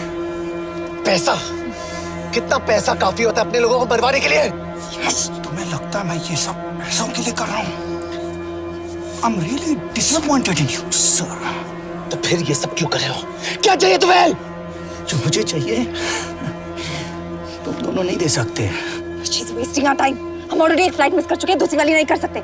पैसा। कितना पैसा काफी होता है अपने लोगों को मरवाने के लिए? यस, तुम्हें लगता है मैं ये सब पैसों के लिए कर रहा हूँ? I'm really disappointed in you, sir. तो फिर ये सब क्यों कर रहे हो? क्या चाहिए तुम्हें? जो मुझे चाहिए तुम दोनों नहीं दे सकते। She's wasting our time. हम ऑलरेडी एक फ्लाइट मिस कर चुके हैं, दूसरी वाली नहीं कर सकते।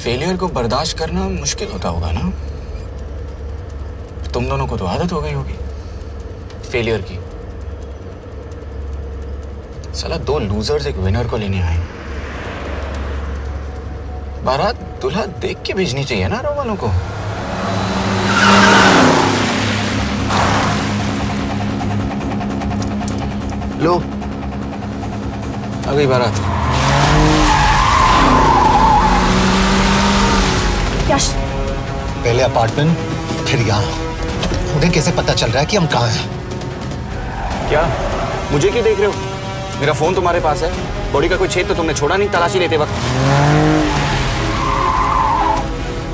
फेलियर को बर्दाश्त करना मुश्किल होता होगा ना? तुम दोनों को तो आदत हो गई होगी फेलियर की। साला 2 लूजर्स एक विनर को लेने आए। बारात दूल्हा देख के भेजनी चाहिए ना रो वालों को। लो, आ गई बारात। यश, पहले अपार्टमेंट, फिर यहाँ। उन्हें कैसे पता चल रहा है कि हम कहाँ हैं? क्या मुझे क्यों देख रहे हो? मेरा फोन तुम्हारे पास है। बॉडी का कोई छेद तो तुमने छोड़ा नहीं तलाशी लेते वक्त।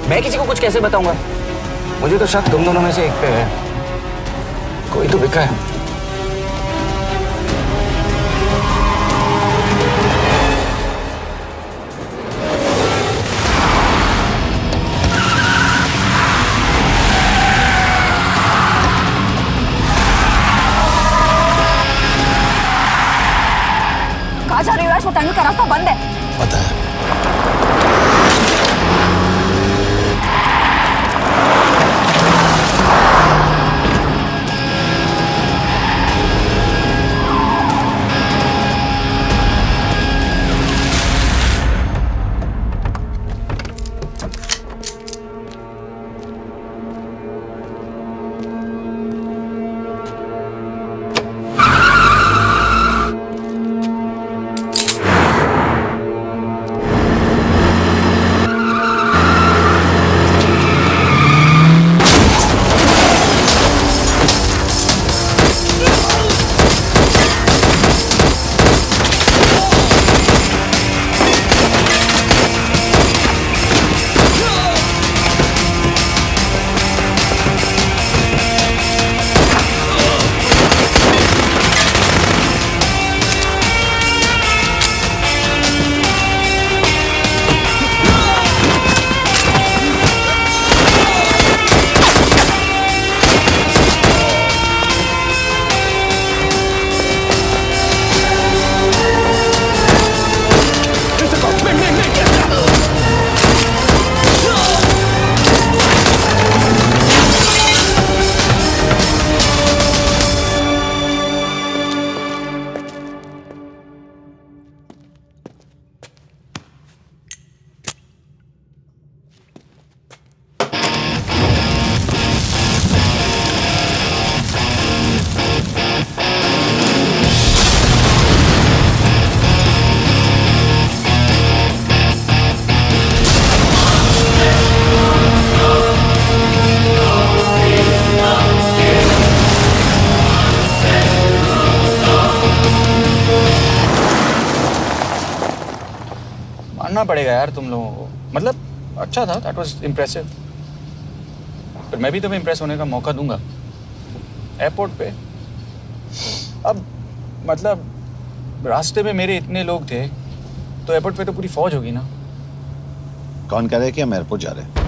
मैं किसी को कुछ कैसे बताऊंगा? मुझे तो शक तुम दोनों में से एक पे है। कोई तो बिका है। कहाँ जा रही हो? वो टनल का रास्ता बंद है। पता है। मानना पड़ेगा यार तुम लोगों को। मतलब अच्छा था, दैट वाज इम्प्रेसिव। पर मैं भी तुम्हें इम्प्रेस होने का मौका दूंगा एयरपोर्ट पे। अब मतलब रास्ते में मेरे इतने लोग थे तो एयरपोर्ट पे तो पूरी फौज होगी ना। कौन कह रहा है कि हम एयरपोर्ट जा रहे हैं?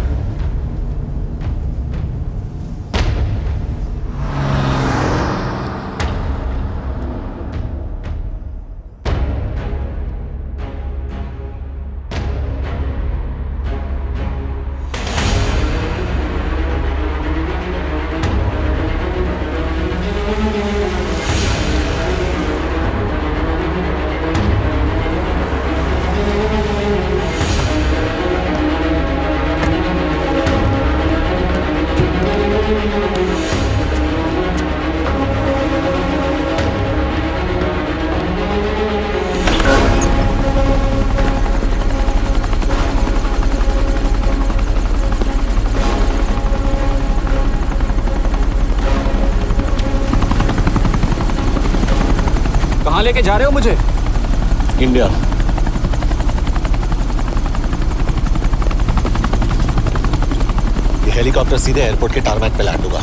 कहाँ लेके जा रहे हो मुझे? इंडिया। ये हेलीकॉप्टर सीधे एयरपोर्ट के टारमैक पे लैंड होगा।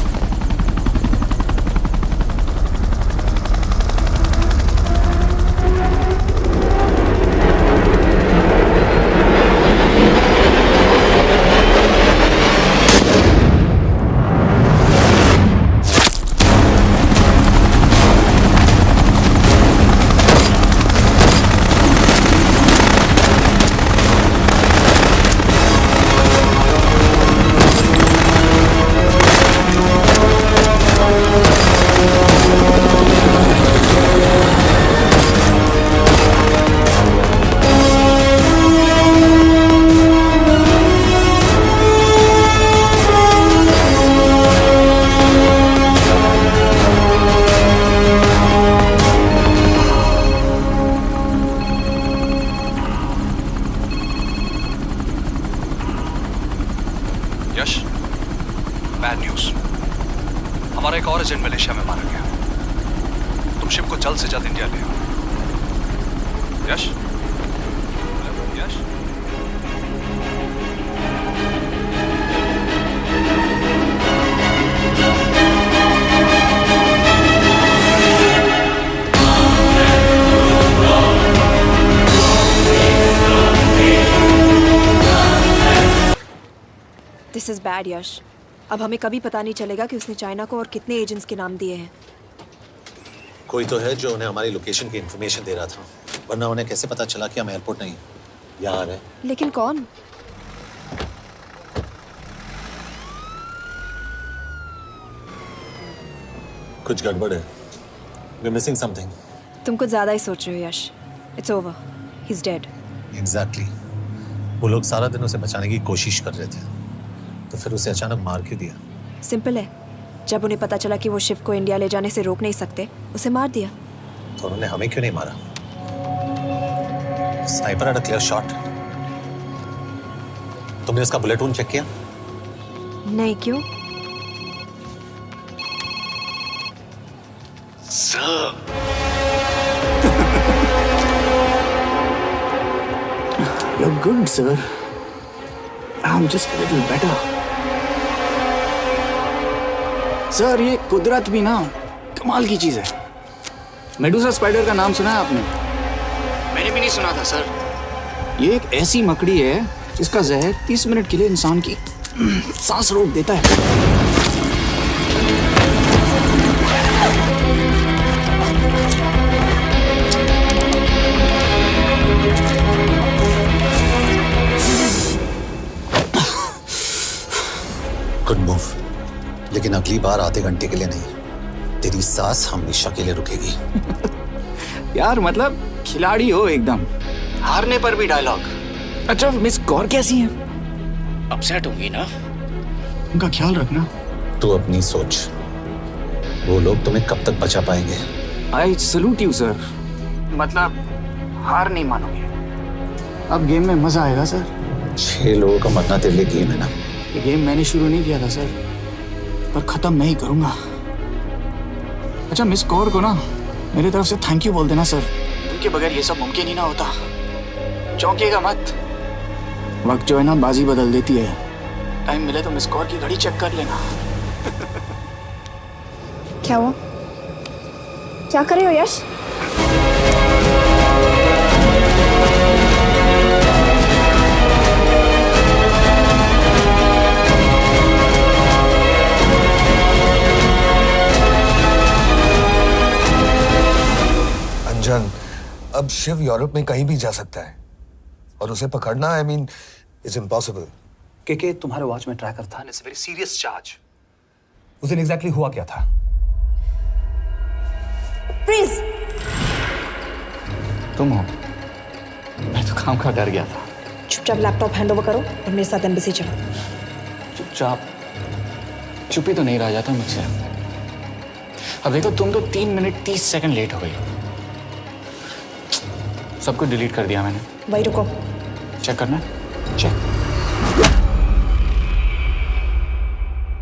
Yash Yash this is bad यश। अब हमें कभी पता नहीं चलेगा कि उसने चाइना को और कितने एजेंट्स के नाम दिए हैं। कोई तो है जो उन्हें हमारी लोकेशन की इंफॉर्मेशन दे रहा था, वरना उन्हें कैसे पता चला कि हम एयरपोर्ट नहीं यहाँ है। लेकिन कौन? कुछ गड़बड़ है। We're missing something. तुम कुछ ज्यादा ही सोच रहे हो यश। It's over. He's dead. Exactly. वो लोग सारा दिन उसे बचाने की कोशिश कर रहे थे, तो फिर उसे अचानक मार क्यों दिया? सिंपल है, जब उन्हें पता चला कि वो शिव को इंडिया ले जाने से रोक नहीं सकते, उसे मार दिया। तो उन्होंने हमें क्यों नहीं मारा? Sniper had a clear shot. तुमने उसका बुलेट वूंड चेक किया? नहीं, क्यों? Sir. You're good, sir. I'm just a little better. Sir, ये कुदरत भी ना कमाल की चीज है। मेडुसा स्पाइडर का नाम सुना है आपने? मैंने भी नहीं सुना था सर। ये एक ऐसी मकड़ी है जिसका जहर 30 मिनट के लिए इंसान की सांस रोक देता है। गुड मूव, लेकिन अगली बार आधे घंटे के लिए नहीं, तेरी सांस हमेशा के लिए रुकेगी। यार मतलब खिलाड़ी हो एकदम, हारने पर भी डायलॉग। अच्छा, मिस कौर कैसी हैं? अपसेट होंगी ना? उनका ख्याल रखना। तू अपनी सोच, वो लोग तुम्हें कब तक बचा पाएंगे? I salute you sir. मतलब हार नहीं मानोगे। अब गेम में मजा आएगा सर। 6 लोगों का मरना तेरे लिए गेम है ना? ये गेम मैंने शुरू नहीं किया था सर, पर खत्म मैं ही करूंगा। अच्छा, मिस कौर को ना मेरी तरफ से थैंक यू बोल देना सर। उनके बगैर ये सब मुमकिन ही ना होता। चौंकिएगा मत, वक्त जो है ना बाजी बदल देती है। टाइम मिले तो मिस कौर की घड़ी चेक कर लेना। क्या हुआ? क्या कर रहे हो यश? अंजन, अब शिव यूरोप में कहीं भी जा सकता है और उसे पकड़ना, आई मीन, इज इम्पॉसिबल। के तुम्हारे वॉच में ट्रैकर था, इट्स वेरी सीरियस चार्ज। उस दिन एग्जैक्टली हुआ क्या था? प्लीज। तुम हो? मैं तो काम का डर गया था। चुपचाप लैपटॉप हैंड ओवर करो और मेरे साथ एम्बेसी चलो। चुपचाप? चुप ही तो नहीं रहा जाता मुझसे। अब देखो, तुम तो 3 मिनट 30 सेकंड लेट हो गई। सब कुछ डिलीट कर दिया मैंने। वही रुको, चेक करना? Check.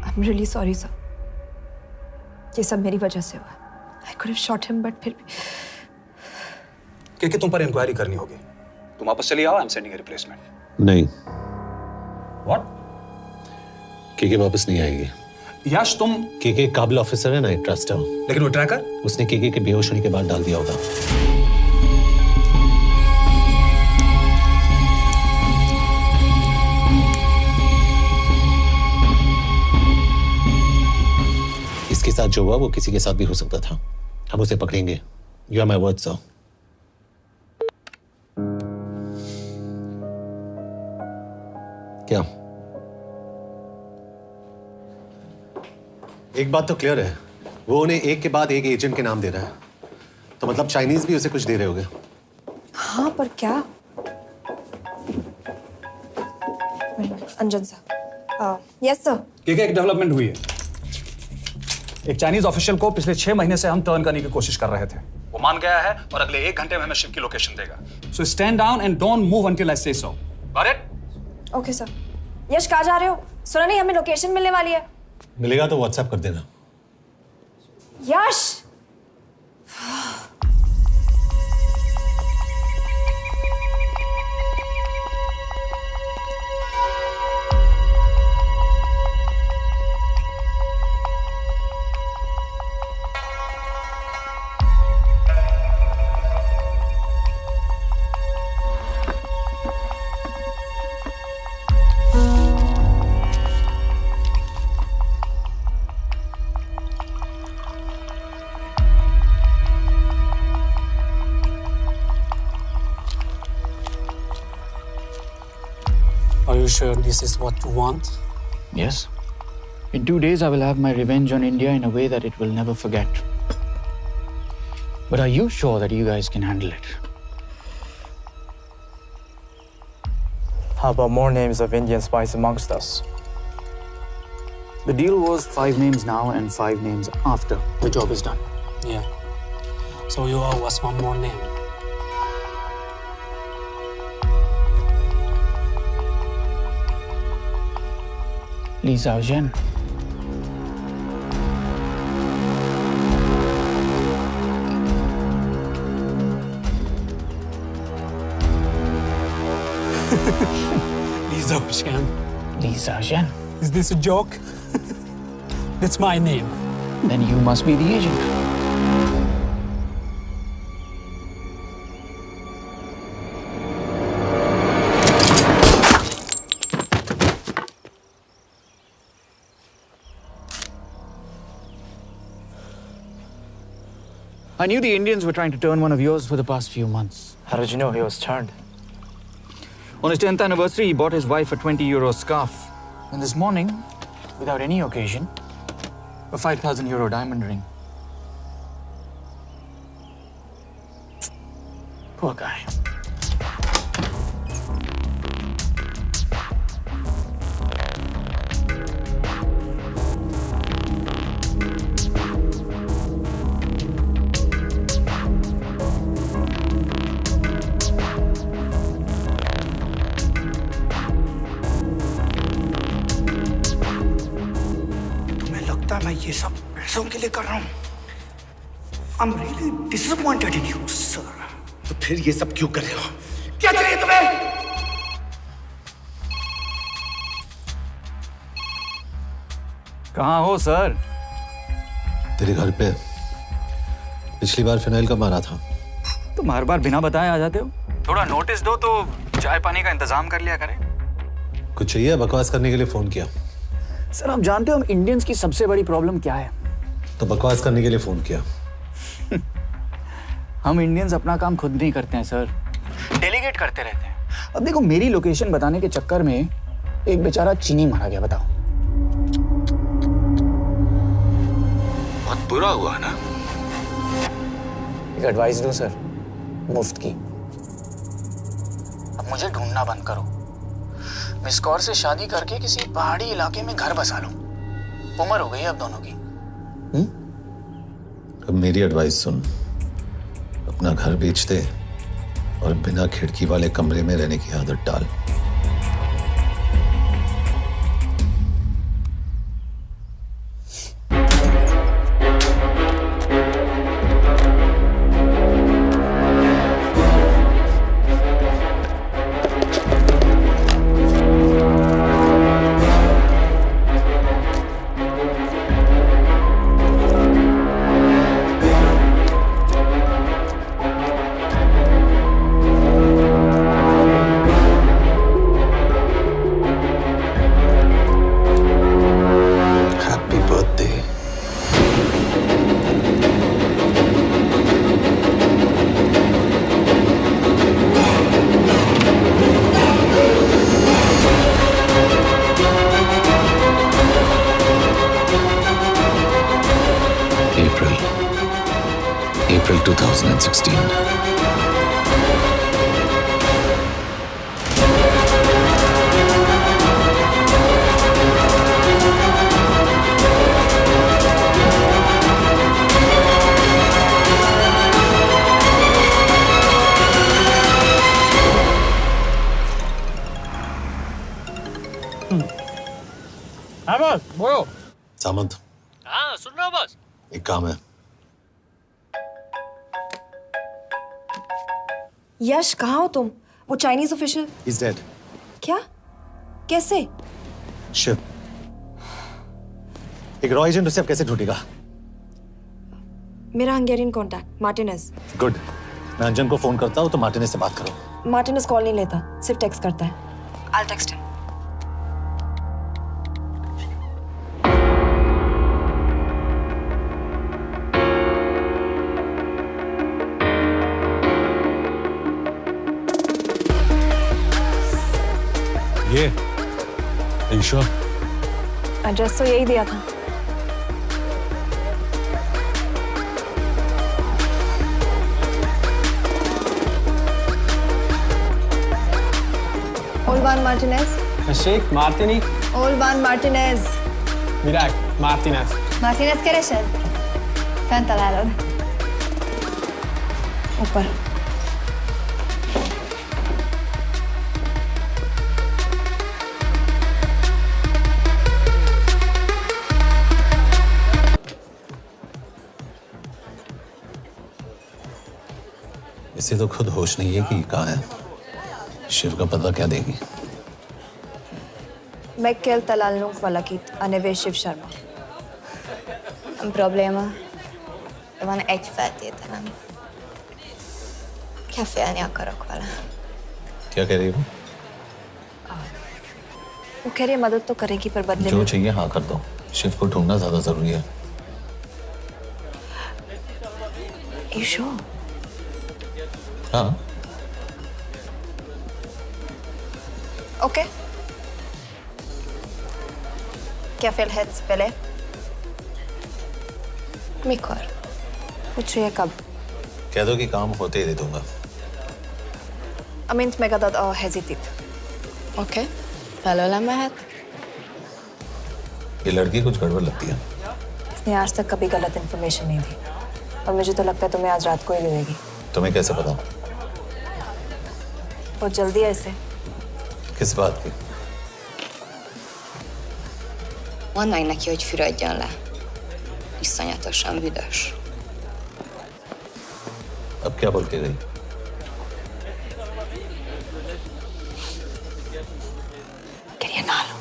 I am really sorry sir, ये सब मेरी वजह से हुआ। I could have shot him, but फिर भी। के तुम पर इंक्वायरी करनी होगी। तुम वापस चली आओ, I am sending a replacement. नहीं। व्हाट? के वापस नहीं आएगी। यश, तुम के काबिल ऑफिसर है ना, आई ट्रस्ट है। लेकिन वो ट्रैकर उसने के बेहोश होने के बाद डाल दिया होगा। इसके साथ जो हुआ वो किसी के साथ भी हो सकता था। हम उसे पकड़ेंगे। You are my word sir. क्या? एक बात तो क्लियर है, वो उन्हें एक के बाद एक एजेंट के नाम दे रहा है, तो मतलब चाइनीज भी उसे कुछ दे रहे होंगे। हाँ, पर क्या? अंजन सर। Yes sir. के एक डेवलपमेंट हुई है। एक चाइनीज ऑफिशियल को पिछले 6 महीने से हम टर्न करने की कोशिश कर रहे थे। वो मान गया है और अगले 1 घंटे में हमें शिव की लोकेशन देगा। So stand down and don't move until I say so. Got it? Okay sir. Yash, कहाँ जा रहे हो? सुना नहीं, हमें लोकेशन मिलने वाली है। मिलेगा तो व्हाट्सएप कर देना। यश! you sure this is what you want? Yes. In 2 days, I will have my revenge on India in a way that it will never forget. But are you sure that you guys can handle it? How about more names of Indian spies amongst us? The deal was 5 names now and 5 names after the job is done. Yeah. So you owe us one more name. Li Xiaoxian. Li Xiaoxian. Li Xiaoxian. Is this a joke? That's my name. Then you must be the agent. I knew the Indians were trying to turn one of yours for the past few months. How did you know he was turned? On his 10th anniversary, he bought his wife a 20-euro scarf. And this morning, without any occasion, a 5,000-euro diamond ring. Poor guy. मैं ये सब पैसों के लिए कर रहा हूँ। I'm really disappointed in you, sir. तो फिर ये सब क्यों कर रहे हो? क्या चाहिए तुम्हें? कहाँ हो सर? तेरे घर पे पिछली बार फिनाइल कब मारा था? तुम हर बार बिना बताए आ जाते हो। थोड़ा नोटिस दो तो चाय पानी का इंतजाम कर लिया करें। कुछ चाहिए? बकवास करने के लिए फोन किया। सर आप जानते हो हम इंडियंस की सबसे बड़ी प्रॉब्लम क्या है? तो बकवास करने के लिए फोन किया। हम इंडियंस अपना काम खुद नहीं करते हैं सर, डेलीगेट करते रहते हैं। अब देखो मेरी लोकेशन बताने के चक्कर में एक बेचारा चीनी मारा गया, बताओ। बहुत बुरा हुआ ना? एक एडवाइस दो सर, मुफ्त की। अब मुझे ढूंढना बंद करो। मिस कौर से शादी करके किसी पहाड़ी इलाके में घर बसा लो। उम्र हो गई है अब दोनों की। अब मेरी एडवाइस सुन, अपना घर बेच दे और बिना खिड़की वाले कमरे में रहने की आदत डाल। April 2016. हाँ बॉस, बोलो। सामंत, हाँ सुन रहा हूँ बॉस। एक काम है। यश कहाँ हो तुम? वो चाइनीज ऑफिशियल। He's dead. क्या? कैसे? शिव, एक रॉ एजेंट उसे अब कैसे ढूंढेगा? मेरा हंगेरियन कॉन्टैक्ट मार्टिनेज। गुड, मैं अंजन को फोन करता हूँ तो मार्टिनेज से बात करो। मार्टिनेज कॉल नहीं लेता, सिर्फ टेक्स्ट करता है। I'll text him. ये Are you sure? एड्रेस तो यही दिया था। Olvan Martinez. Sheikh Martini. Olvan Martinez. Virak Martinez. Martinez keresed? Fent találod. ऊपर। इसे तो खुद होश नहीं है कि कहाँ है। शिव का पता क्या देगी? Mekkel találnunk valakit, a neve Shiv Sharma. Nem probléma. De van egy feltételem. Kefélni akarok vele. क्या कह रही हो? वो कह रही है मदद तो करेगी पर बदले जो में। चाहिए हाँ कर दो। शिव को ढूंढना ज्यादा जरूरी है। You sure? हाँ। Okay. क्या félhetsz vele? Mikor? पूछ रही है कब? कह दो कि काम होते ही दे दूंगा। Amint megadod a hezitit. Oké. Felőlem mehet? ये लड़की कुछ गड़बड़ लगती है। इसने आज तक कभी गलत इन्फॉर्मेशन नहीं दी और मुझे तो लगता है तुम्हें आज रात को ही दे देगी। तुम्हें कैसे पता? बहुत जल्दी है इसे। किस बात की? Mondd meg neki, hogy fürödjön le. Iszonyatosan büdös. अब क्या बोल के गई? Quería nalo.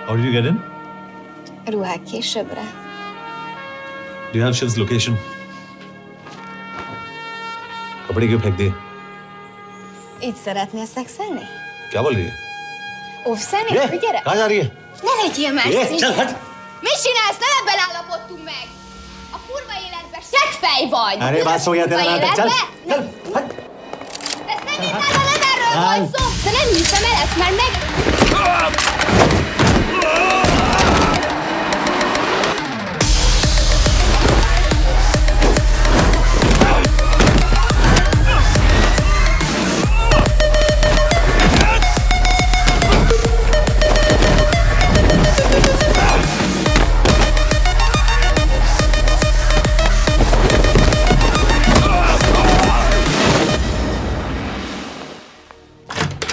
How did you get in? Ruhák későbbre. Do you have Shiv's location? कपड़े क्यों फेंक दिए? Így szeretnél szexelni? क्या बोल रही है? Óvszeni? ये, Gyere! कहाँ जा रही है? Ne legyél ये, messzi! चल हट! Mit csinálsz? Nem ebben állapodtunk meg! A kurva életben seggfej vagy! अरे बात हो गया तेरा नाटक, चल चल हट! Nem erről volt szó! De nem hiszem el ezt, mert meg...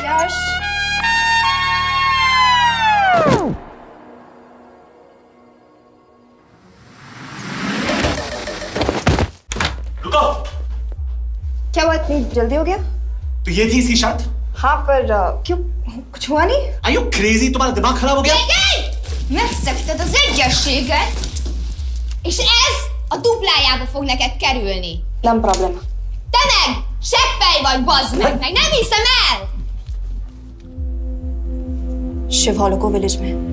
यश रुको! क्या हुआ इतनी जल्दी हो गया? तो ये थी इसकी शर्त? हाँ पर क्यों कुछ हुआ नहीं? Are you crazy? तुम्हारा दिमाग खराब हो गया? Megszegted az egyességet, és ez a duplájába fog neked kerülni. Nem probléma. Te meg! Seggfej vagy, bazd meg! Nem hiszem el! Shiv हॉलोको विलेज में।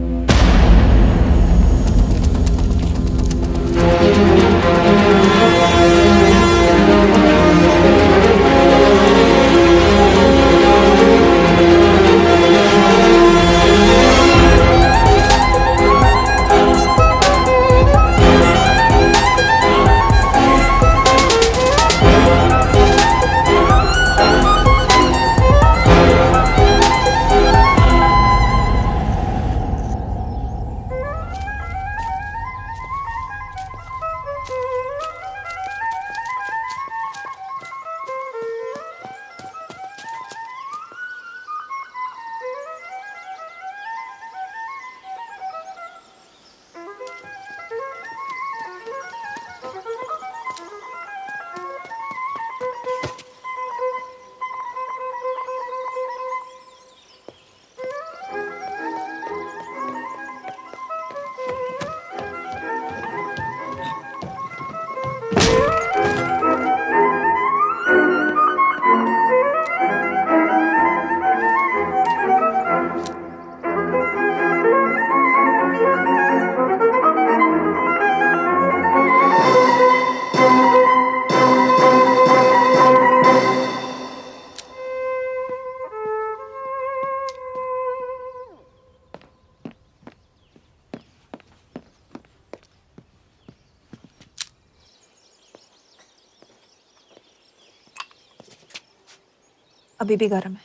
अभी भी गर्म है,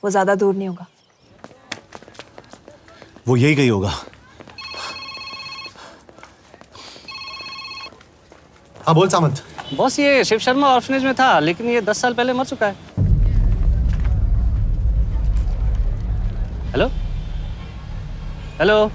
वो ज्यादा दूर नहीं होगा। वो यही गई होगा। हाँ बोल सामंत। बॉस ये शिव शर्मा ऑर्फनेज में था, लेकिन ये 10 साल पहले मर चुका है। Hello hello.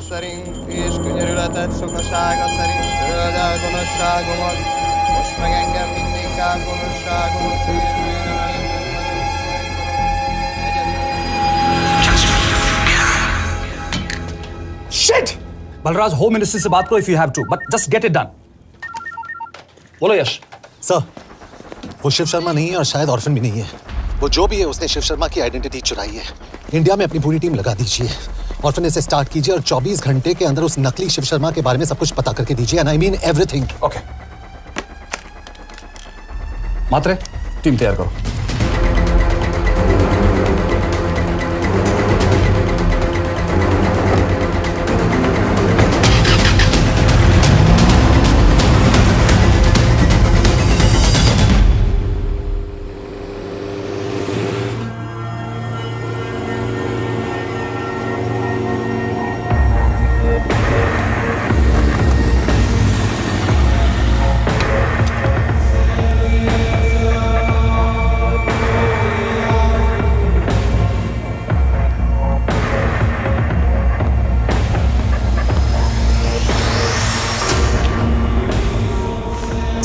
szerint és könyörületet sokasága szerint töröld el gonoszságomat, most meg engem mindinkább gonoszságomat sérüljen Shit! Balraj, home minister से बात करो if you have to, but just get it done. बोलो यश। सर, वो शिव शर्मा नहीं है और शायद ऑर्फन भी नहीं है। वो जो भी है उसने शिव शर्मा की आइडेंटिटी चुराई है। इंडिया में अपनी पूरी टीम लगा दीजिए, ऑर्फन से स्टार्ट कीजिए और 24 घंटे के अंदर उस नकली शिव शर्मा के बारे में सब कुछ पता करके दीजिए। And I mean everything. Okay. Matre, team तैयार करो।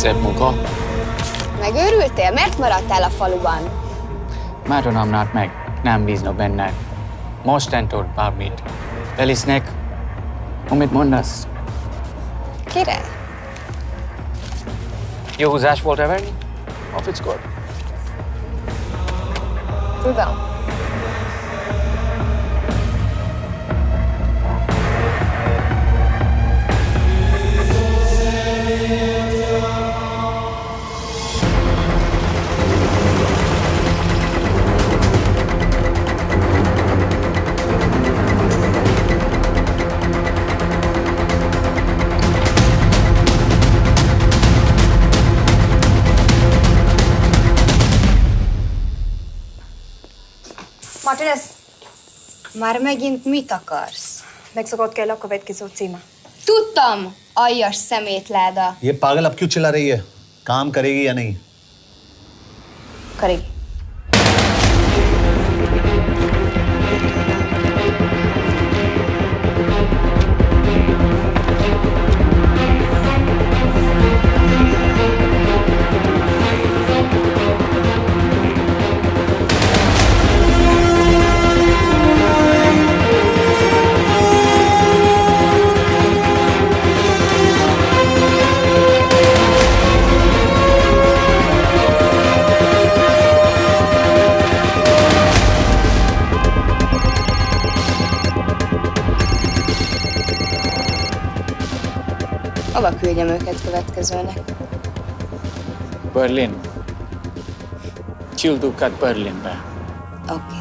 Szép munka. Megőrültél? Miért maradtál a faluban? Máron nem meg, nem bíznak benned. Mostantól bármit. Elisznek, amit mondasz. Király. Jó húzás volt everni? A fickor. Tudom. Martinez, Már megint mit akarsz? megszokott kell a következő címe. Tudtam, aljas szemétláda. ये पागल अब क्यों चिल्ला रही है? काम करेगी या नहीं? करेगी। Hova küldjem őket következőnek? Berlin. Küldőket Berlinbe. Oké.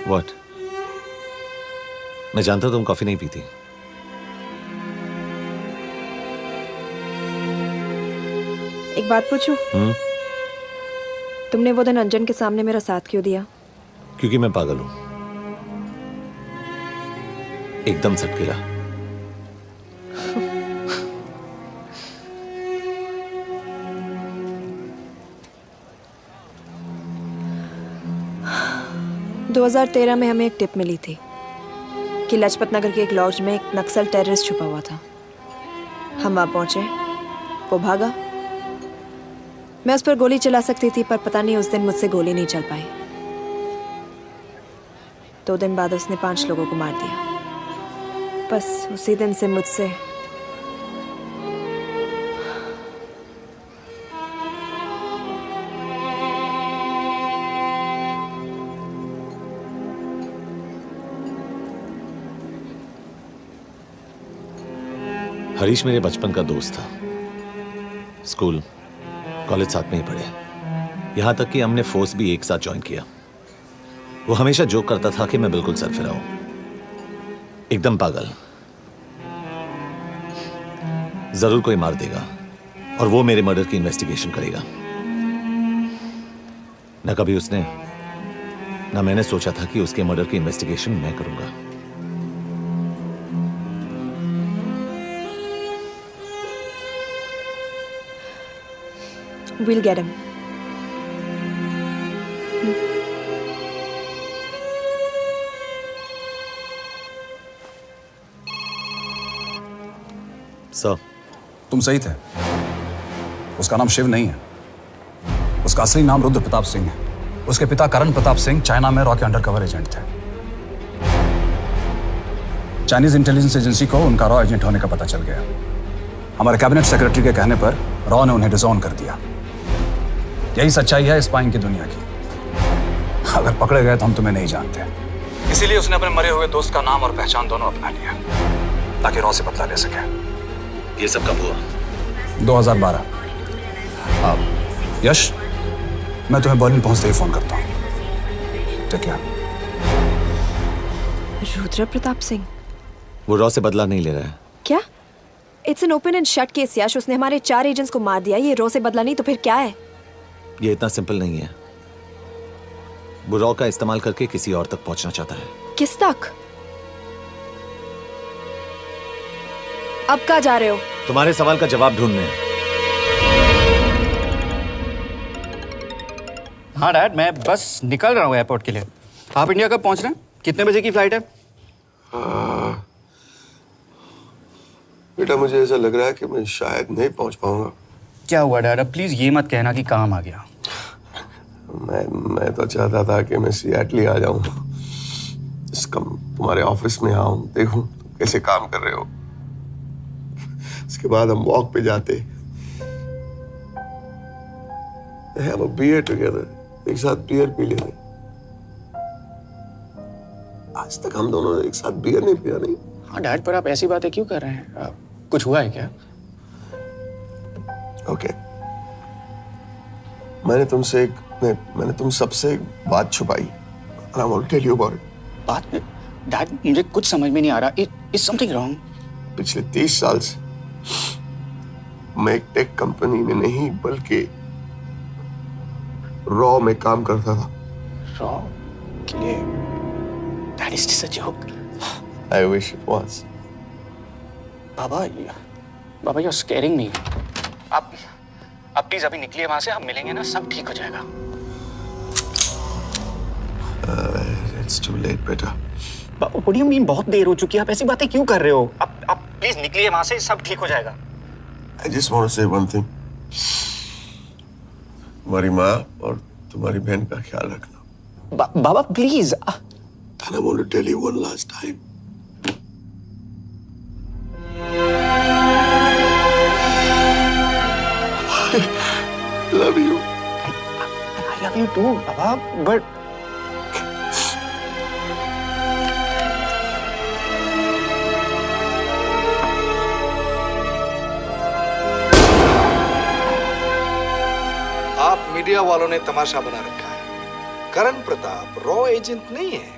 What? मैं जानता हूं तुम कॉफी नहीं पीती। एक बात पूछूं? तुमने वो दिन अंजन के सामने मेरा साथ क्यों दिया? क्योंकि मैं पागल हूं, एकदम सटकेला। – 2013 में हमें एक टिप मिली थी कि लाजपत नगर के एक लॉज में एक नक्सल टेररिस्ट छुपा हुआ था। हम वहां पहुंचे, वो भागा। मैं उस पर गोली चला सकती थी, पर पता नहीं उस दिन मुझसे गोली नहीं चल पाई। 2 दिन बाद उसने 5 लोगों को मार दिया। बस उसी दिन से मुझसे हरीश मेरे बचपन का दोस्त था। स्कूल कॉलेज साथ में ही पढ़े, यहां तक कि हमने फोर्स भी एक साथ ज्वाइन किया। वो हमेशा जोक करता था कि मैं बिल्कुल सरफिरा हूं, एकदम पागल। जरूर कोई मार देगा और वो मेरे मर्डर की इन्वेस्टिगेशन करेगा। न कभी उसने, न मैंने सोचा था कि उसके मर्डर की इन्वेस्टिगेशन मैं करूंगा। We'll get him. सर, तुम सही थे। उसका नाम शिव नहीं है, उसका असली नाम रुद्र प्रताप सिंह है। उसके पिता करण प्रताप सिंह चाइना में रॉ के अंडरकवर एजेंट थे। चाइनीज इंटेलिजेंस एजेंसी को उनका रॉ एजेंट होने का पता चल गया। हमारे कैबिनेट सेक्रेटरी के कहने पर रॉ ने उन्हें डिसऑन कर दिया। यही सच्चाई है स्पाइंग की दुनिया की। अगर पकड़े गए तो हम तुम्हें नहीं जानते, इसीलिए उसने अपने मरे हुए दोस्त का नाम और पहचान दोनों अपना लिया ताकि रॉ से बदला ले सके। ये सब कब हुआ? 2012। अब यश, मैं तुम्हें बर्लिन पहुंचते ही फोन करता हूं। ठीक है। रुद्र प्रताप सिंह वो रॉ से बदला नहीं ले रहा है। क्या? It's an open and shut case Yash. उसने हमारे 4 एजेंट्स को मार दिया। ये रॉ से बदला नहीं तो फिर क्या है? ये इतना सिंपल नहीं है। वो रॉ का इस्तेमाल करके किसी और तक पहुंचना चाहता है। किस तक? अब कहाँ जा रहे हो? तुम्हारे सवाल का जवाब ढूंढने। हाँ डैड, मैं बस निकल रहा हूँ एयरपोर्ट के लिए। आप इंडिया कब पहुंच रहे हैं? कितने बजे की फ्लाइट है? बेटा, मुझे ऐसा लग रहा है कि मैं शायद नहीं पहुंच पाऊंगा। क्या हुआ डैड? अब प्लीज ये मत कहना कि काम आ गया। मैं तो चाहता था कि मैं सिएटल आ जाऊं, तुम्हारे ऑफिस में आऊं, देखूं तुम कैसे काम कर रहे हो। उसके बाद हम वॉक पे जाते, have a beer together, एक साथ बियर पी लेते। आज तक हम दोनों एक साथ बियर नहीं पिया। नहीं। हाँ डैड, पर आप ऐसी बातें क्यों कर रहे हैं? कुछ हुआ है क्या? ओके। मैंने तुम सबसे एक बात छुपाई। And I want to tell you about it. बात में डैड, मुझे कुछ समझ में नहीं आ रहा। Is something wrong? पिछले 30 साल से मैं एक टेक कंपनी में नहीं बल्कि रॉ में काम करता था। रॉ के लिए? Dad, is this a joke? I wish it was. Baba, you're scaring me. आप प्लीज अभी निकलिए वहां से, आप मिलेंगे ना, सब ठीक हो जाएगा। It's too late, बेटा। What do you mean बहुत देर हो चुकी है? आप ऐसी बातें क्यों कर रहे हो? आप प्लीज निकलिए वहां से, सब ठीक हो जाएगा। I just want to say one thing. तुम्हारी माँ और तुम्हारी बहन का ख्याल रखना। बाबा please. And I want to tell you one last time. I love you. I love you too, Baba, but आप मीडिया वालों ने तमाशा बना रखा है। करण प्रताप रॉ एजेंट नहीं है।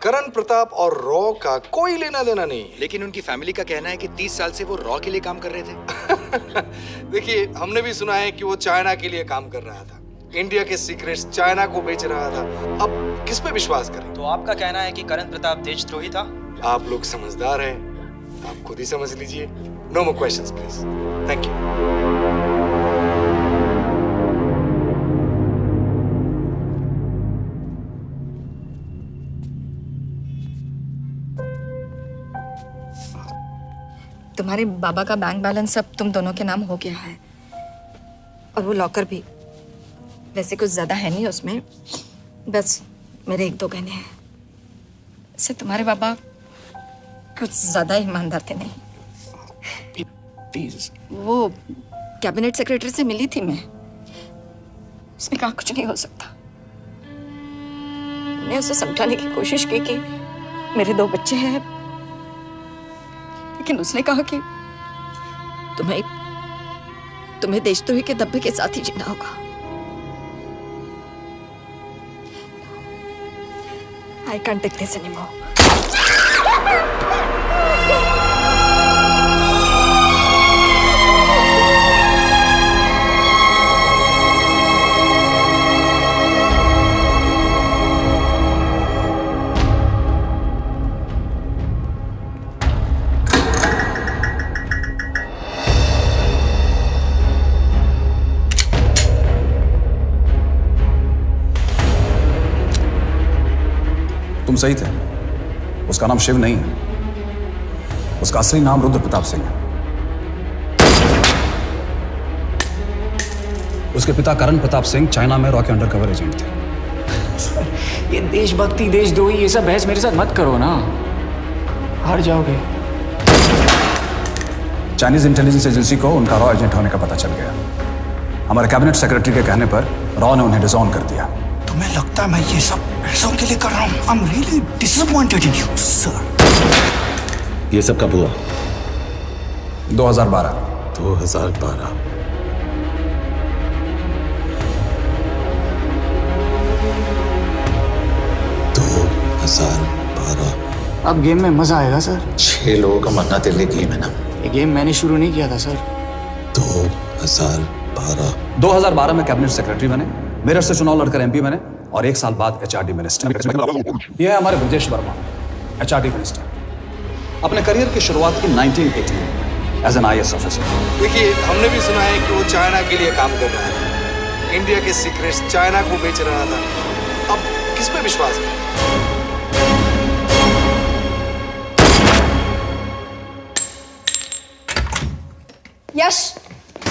करण प्रताप और रॉ का कोई लेना देना नहीं। लेकिन उनकी फैमिली का कहना है कि 30 साल से वो रॉ के लिए काम कर रहे थे। देखिए, हमने भी सुना है कि वो चाइना के लिए काम कर रहा था, इंडिया के सीक्रेट्स चाइना को बेच रहा था। अब किस पे विश्वास करें? तो आपका कहना है कि करण प्रताप देशद्रोही था? आप लोग समझदार हैं, आप खुद ही समझ लीजिए। No more questions please. Thank you. तुम्हारे बाबा का बैंक बैलेंस सब तुम दोनों के नाम हो गया है, और वो लॉकर भी। वैसे कुछ ज्यादा है नहीं उसमें, बस मेरे 1-2 गहने हैं। इससे तुम्हारे बाबा कुछ ज्यादा ईमानदार थे नहीं। प्लीज। वो कैबिनेट सेक्रेटरी से मिली थी मैं, उसने कहा कुछ नहीं हो सकता। मैंने उसे समझाने की कोशिश की कि मेरे 2 बच्चे हैं, लेकिन उसने कहा कि तुम्हें देशद्रोही के दब्बे के साथ ही जीना होगा। I can't take this anymore. तुम सही थे, उसका नाम शिव नहीं है, उसका असली नाम रुद्र प्रताप सिंह है। उसके पिता करण प्रताप सिंह चाइना में रॉ के अंडरकवर एजेंट थे। ये देशभक्ति देशद्रोही ये सब बहस मेरे साथ मत करो ना, हार जाओगे। चाइनीज इंटेलिजेंस एजेंसी को उनका रॉ एजेंट होने का पता चल गया। हमारे कैबिनेट सेक्रेटरी के कहने पर रॉ ने उन्हें डिसऑन कर दिया। तुम्हें लगता है मैं ये सब पैसों के लिए कर रहा हूँ? I'm really disappointed in you, sir. ये सब कब हुआ? 2012। 2012। अब गेम में मजा आएगा सर। 6 लोगों का मरना तेरे लिए गेम है ना? ये गेम मैंने शुरू नहीं किया था सर। 2012 में कैबिनेट सेक्रेटरी बने, मेरठ से चुनाव लड़कर एमपी बने और 1 साल बाद एचआरडी मिनिस्टर। यह है हमारे ब्रजेश वर्मा, एचआरडी मिनिस्टर। अपने करियर की शुरुआत की 1980 में एज एन IAS ऑफिसर। देखिए, हमने भी सुना है कि वो चाइना के लिए काम कर रहा था, इंडिया के सीक्रेट्स चाइना को बेच रहा था। अब किस पे विश्वास करें?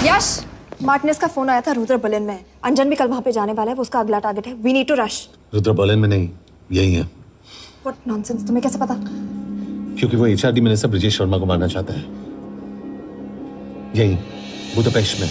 यश, मार्टिनेस का फोन आया था, रुद्र बर्लिन में। अंजन भी कल वहां पे जाने वाला है, वो उसका अगला टारगेट है। We need to rush. Rudra Berlin में नहीं, यही है। व्हाट नॉनसेंस, तुम्हें कैसे पता? क्योंकि वो एचआरडी मिनिस्टर ब्रजेश वर्मा को मारना चाहता है, यही बुदापेस्ट में।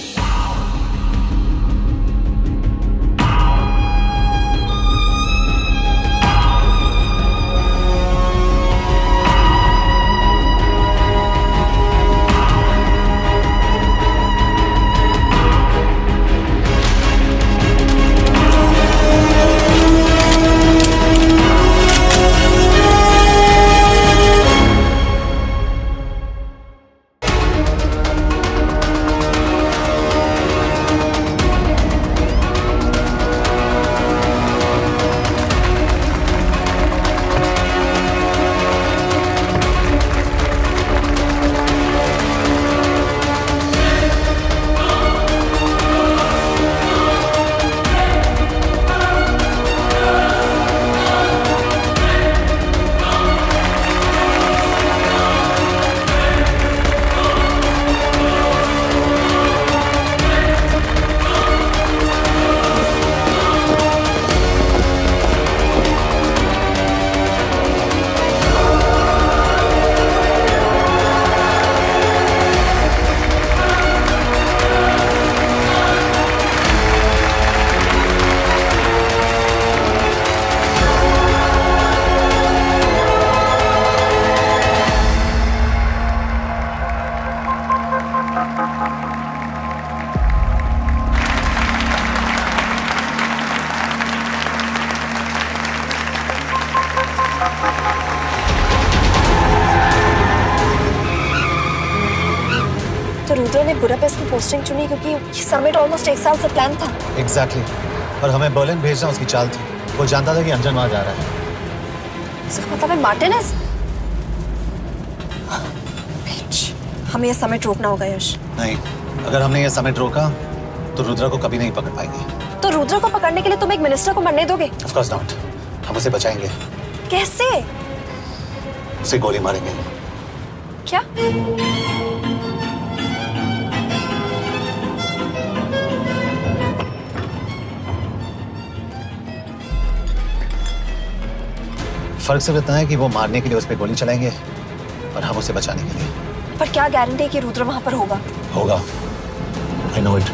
तो रुद्र ने बुडापेस्ट की पोस्टिंग चुनी क्योंकि ये समिट ऑलमोस्ट 1 साल से प्लान था। एग्जैक्टली और हमें बर्लिन भेजना उसकी चाल थी। वो जानता था कि अंजन वहां जा रहा है। इसका मतलब है मार्टिनेज। हमें ये समिट रोकना होगा यश। नहीं, अगर हमने ये समिट रोका तो रुद्र को कभी नहीं पकड़ पाएंगे। तो रुद्र को पकड़ने के लिए तुम एक मिनिस्टर को मरने दोगे? Of course not. हम उसे बचाएंगे। कैसे? उसे गोली मारेंगे। क्या? फर्क सिर्फ इतना है कि वो मारने के लिए उस पर गोली चलाएंगे और हम उसे बचाने के लिए। पर क्या गारंटी है कि रुद्र वहां पर होगा? होगा। I know it.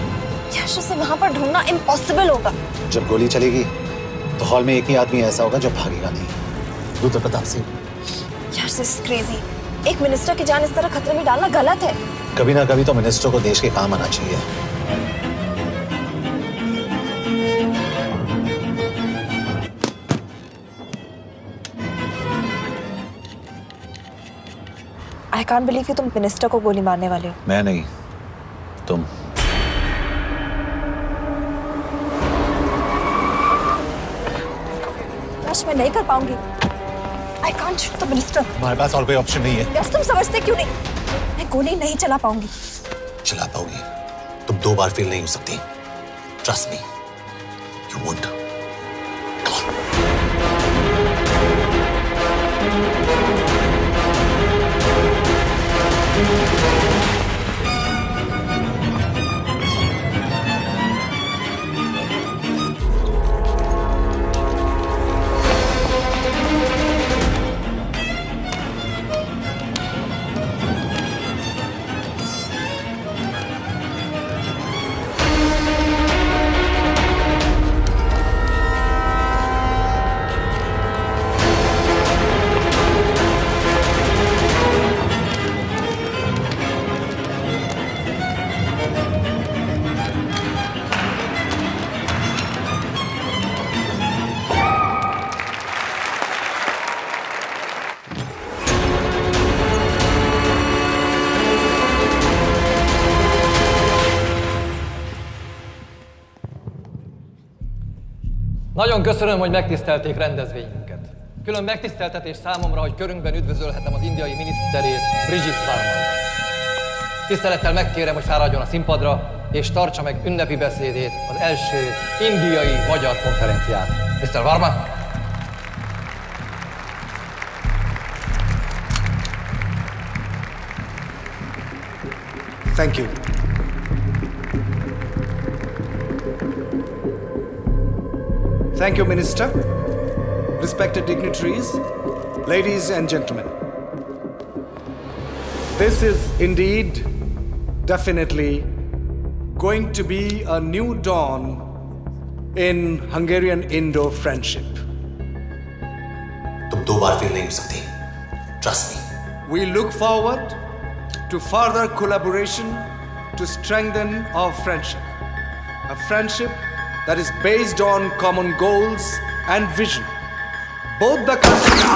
यश, उसे वहां पर ढूंढना इम्पॉसिबल होगा। जब गोली चलेगी तो हॉल में एक ही आदमी ऐसा होगा जो भागेगा नहीं। रुद्र प्रताप सिंह। यश, दिस इज क्रेजी। एक मिनिस्टर की जान इस तरह खतरे में डालना गलत है। कभी ना कभी तो मिनिस्टर को देश के काम आना चाहिए। I can't believe कि तुम मिनिस्टर को गोली मारने वाले हो। मैं नहीं, तुम। यश, मैं नहीं कर पाऊंगी। I can't shoot the minister। हमारे पास और कोई ऑप्शन नहीं है। यश, तुम समझते क्यों नहीं? मैं गोली नहीं चला पाऊंगी। चला पाओगी। तुम 2 बार फेल नहीं हो सकती। Trust me, you won't। Nagyon köszönöm, hogy megtisztelték rendezvényünket. Külön megtiszteltetés számomra, hogy körünkben üdvözölhetem az indiai miniszterét, Brigitte Varman. Tisztelettel megkérem, hogy fáradjon a színpadra, és tartsa meg ünnepi beszédét az első indiai-magyar konferencián. Mr. Varman! Thank you. Thank you, Minister. Respected dignitaries, ladies and gentlemen. This is indeed, definitely, going to be a new dawn in Hungarian-Indo friendship. तुम 2 बार fail नहीं हो सकती। Trust me. We look forward to further collaboration to strengthen our friendship. A friendship that is based on common goals and vision. Both the countries...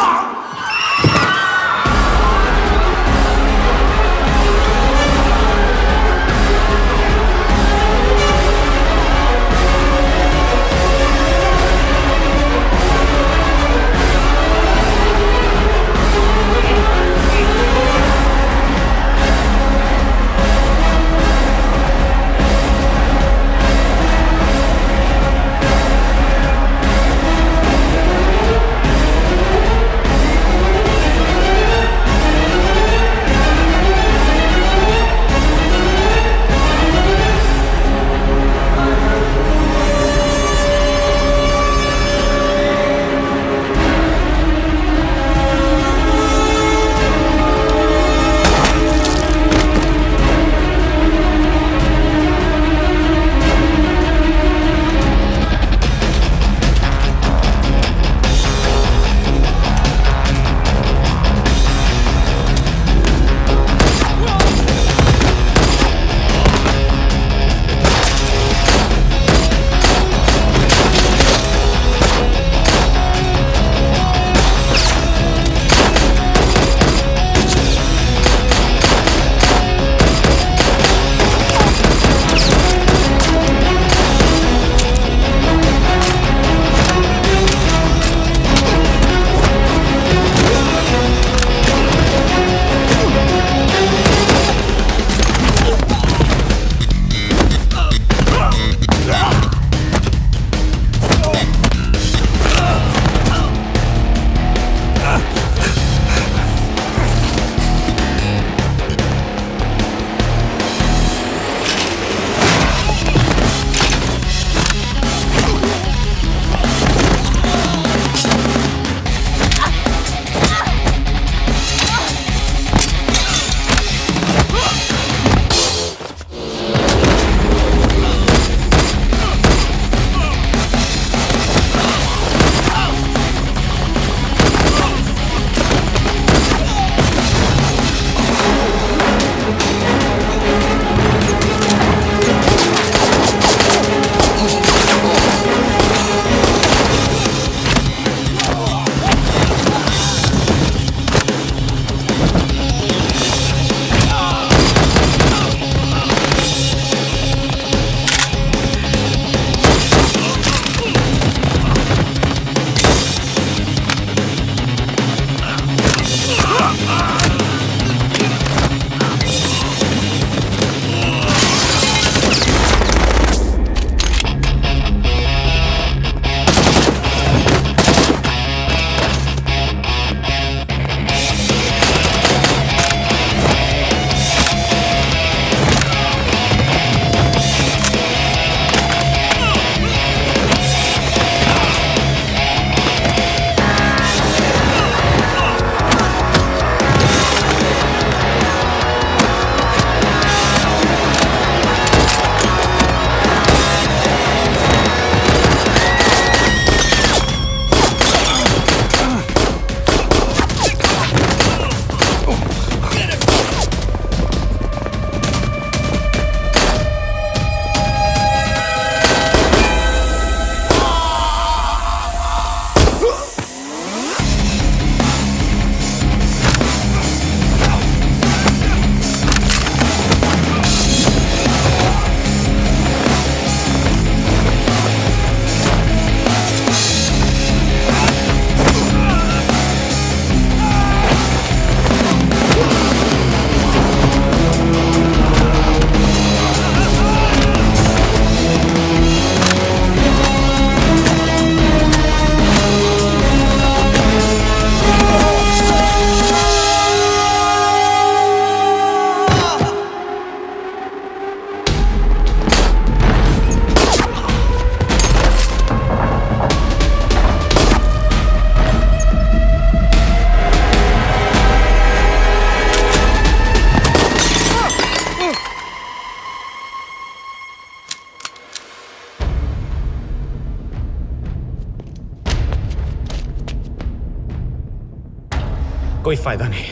कोई फायदा नहीं।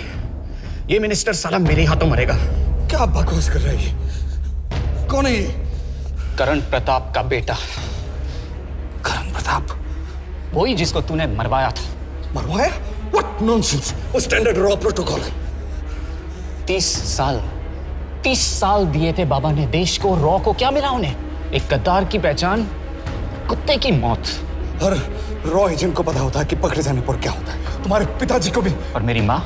ये minister साला मेरे हाथों मरेगा। क्या बकवास कर रहा है ये? कौन है ये? करण प्रताप का बेटा। करण प्रताप? वही जिसको तूने मरवाया था। मरवाया? What nonsense! वो स्टैंडर्ड रॉ प्रोटोकॉल है। 30 साल दिए थे बाबा ने देश को। रॉ को क्या मिला उन्हें? एक गद्दार की पहचान, कुत्ते की मौत। हर रॉ एजेंट को पता होता है कि पकड़े जाने पर क्या होता है। तुम्हारे पिताजी को भी। और मेरी माँ?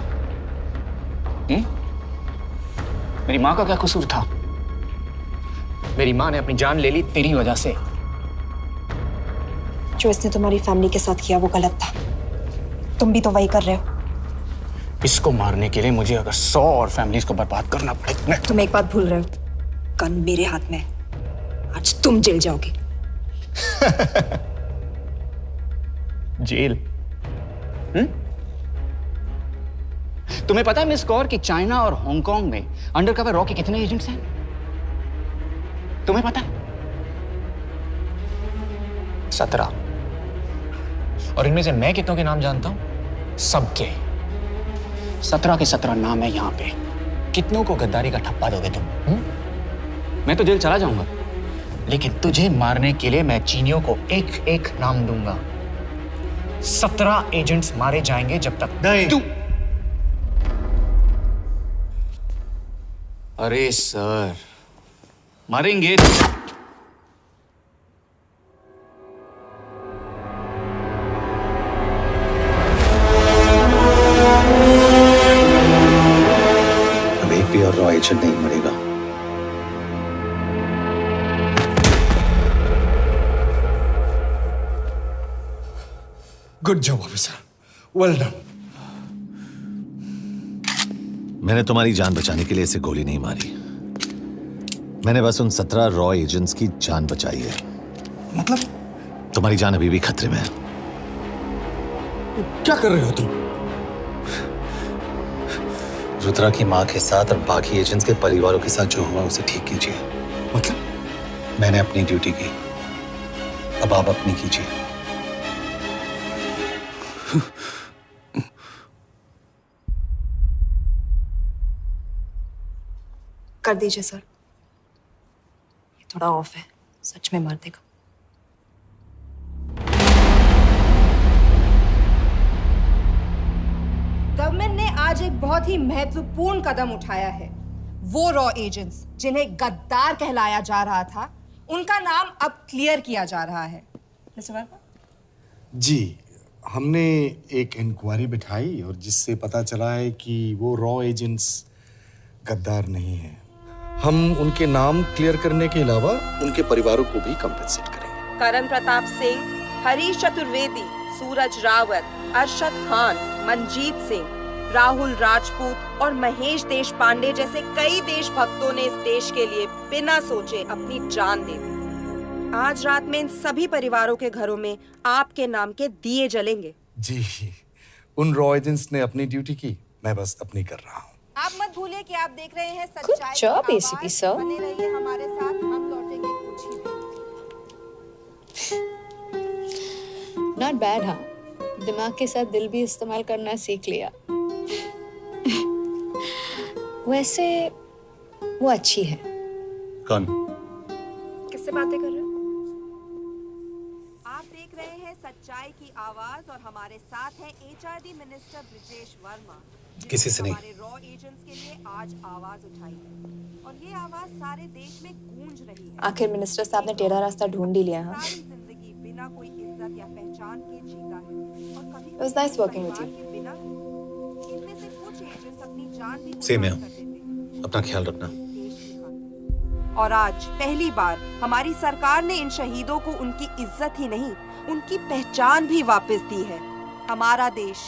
मेरी माँ का क्या कसूर था? मेरी माँ ने अपनी जान ले ली तेरी वजह से। जो इसने तुम्हारी फैमिली के साथ किया वो गलत था। तुम भी तो वही कर रहे हो। इसको मारने के लिए मुझे अगर 100 और फैमिलीज को बर्बाद करना पड़े। तुम एक बात भूल रहे हो, गन मेरे हाथ में। आज तुम जेल जाओगे। जेल? तुम्हें पता है मिस कौर कि चाइना और हांगकांग में अंडरकवर रॉ के कितने एजेंट्स हैं? तुम्हें पता है? 17। और इनमें से मैं कितनों के नाम जानता हूं? सबके। 17 के 17 नाम है यहां पे। कितनों को गद्दारी का ठप्पा दोगे तुम? मैं तो जेल चला जाऊंगा, लेकिन तुझे मारने के लिए मैं चीनियों को एक एक नाम दूंगा। 17 एजेंट्स मारे जाएंगे जब तक नहीं। तू। अरे सर, मारेंगे। अब एक भी और रॉ एजेंट नहीं मरेगा। Good job officer, well done. मैंने तुम्हारी जान बचाने के लिए इसे गोली नहीं मारी। मैंने बस उन 17 रॉ एजेंट्स की जान बचाई है। मतलब? तुम्हारी जान अभी भी खतरे में है। क्या कर रहे हो तुम? रुद्रा की मां के साथ और बाकी एजेंट्स के परिवारों के साथ जो हुआ उसे ठीक कीजिए। मतलब? मैंने अपनी ड्यूटी की, अब आप अपनी कीजिए। कर दीजिए सर, ये थोड़ा ऑफ है, सच में मार देगा। गवर्नमेंट ने आज एक बहुत ही महत्वपूर्ण कदम उठाया है। वो रॉ एजेंट्स जिन्हें गद्दार कहलाया जा रहा था, उनका नाम अब क्लियर किया जा रहा है। मिस्टर वर्मा? जी, हमने एक इंक्वायरी बिठाई और जिससे पता चला है कि वो रॉ एजेंट्स गद्दार नहीं हैं। हम उनके नाम क्लियर करने के अलावा उनके परिवारों को भी कंपेंसेट करेंगे। करण प्रताप सिंह, हरीश चतुर्वेदी, सूरज रावत, अरशद खान, मनजीत सिंह, राहुल राजपूत और महेश देशपांडे जैसे कई देशभक्तों ने इस देश के लिए बिना सोचे अपनी जान दे दी। आज रात में इन सभी परिवारों के घरों में आपके नाम के दिए जलेंगे। जी, उन रॉ एजेंट्स ने अपनी ड्यूटी की, मैं बस अपनी कर रहा हूँ। आप मत भूलिए कि आप देख रहे हैं सच्चाई की job, आवाज। ACP sir. बने रहिए हमारे साथ, हम लौटेंगे कुछ ही देर। Not bad. हाँ, दिमाग के साथ दिल भी इस्तेमाल करना सीख लिया। वैसे वो अच्छी है। कौन? किससे बातें कर रहे हो? आप देख रहे हैं सच्चाई की आवाज और हमारे साथ है HRD मिनिस्टर ब्रिजेश वर्मा। किसी से नहीं। हमारे रॉ एजेंट्स के लिए आज आवाज उठाई है और ये आवाज सारे देश में गूंज रही है। आखिर मिनिस्टर साहब ने टेढ़ा रास्ता ढूंढ ही लिया। हाँ, सारी जिंदगी बिना कोई इज्जत या पहचान के जीता है और कभी It was nice working with you. बिना इनमें से कुछ एजेंट्स अपनी जान भी सेम है। कुर्बान कर देते हैं। अपना ख्याल रखना। और आज पहली बार हमारी सरकार ने इन शहीदों को उनकी इज्जत ही नहीं, उनकी पहचान भी वापस दी है। हमारा देश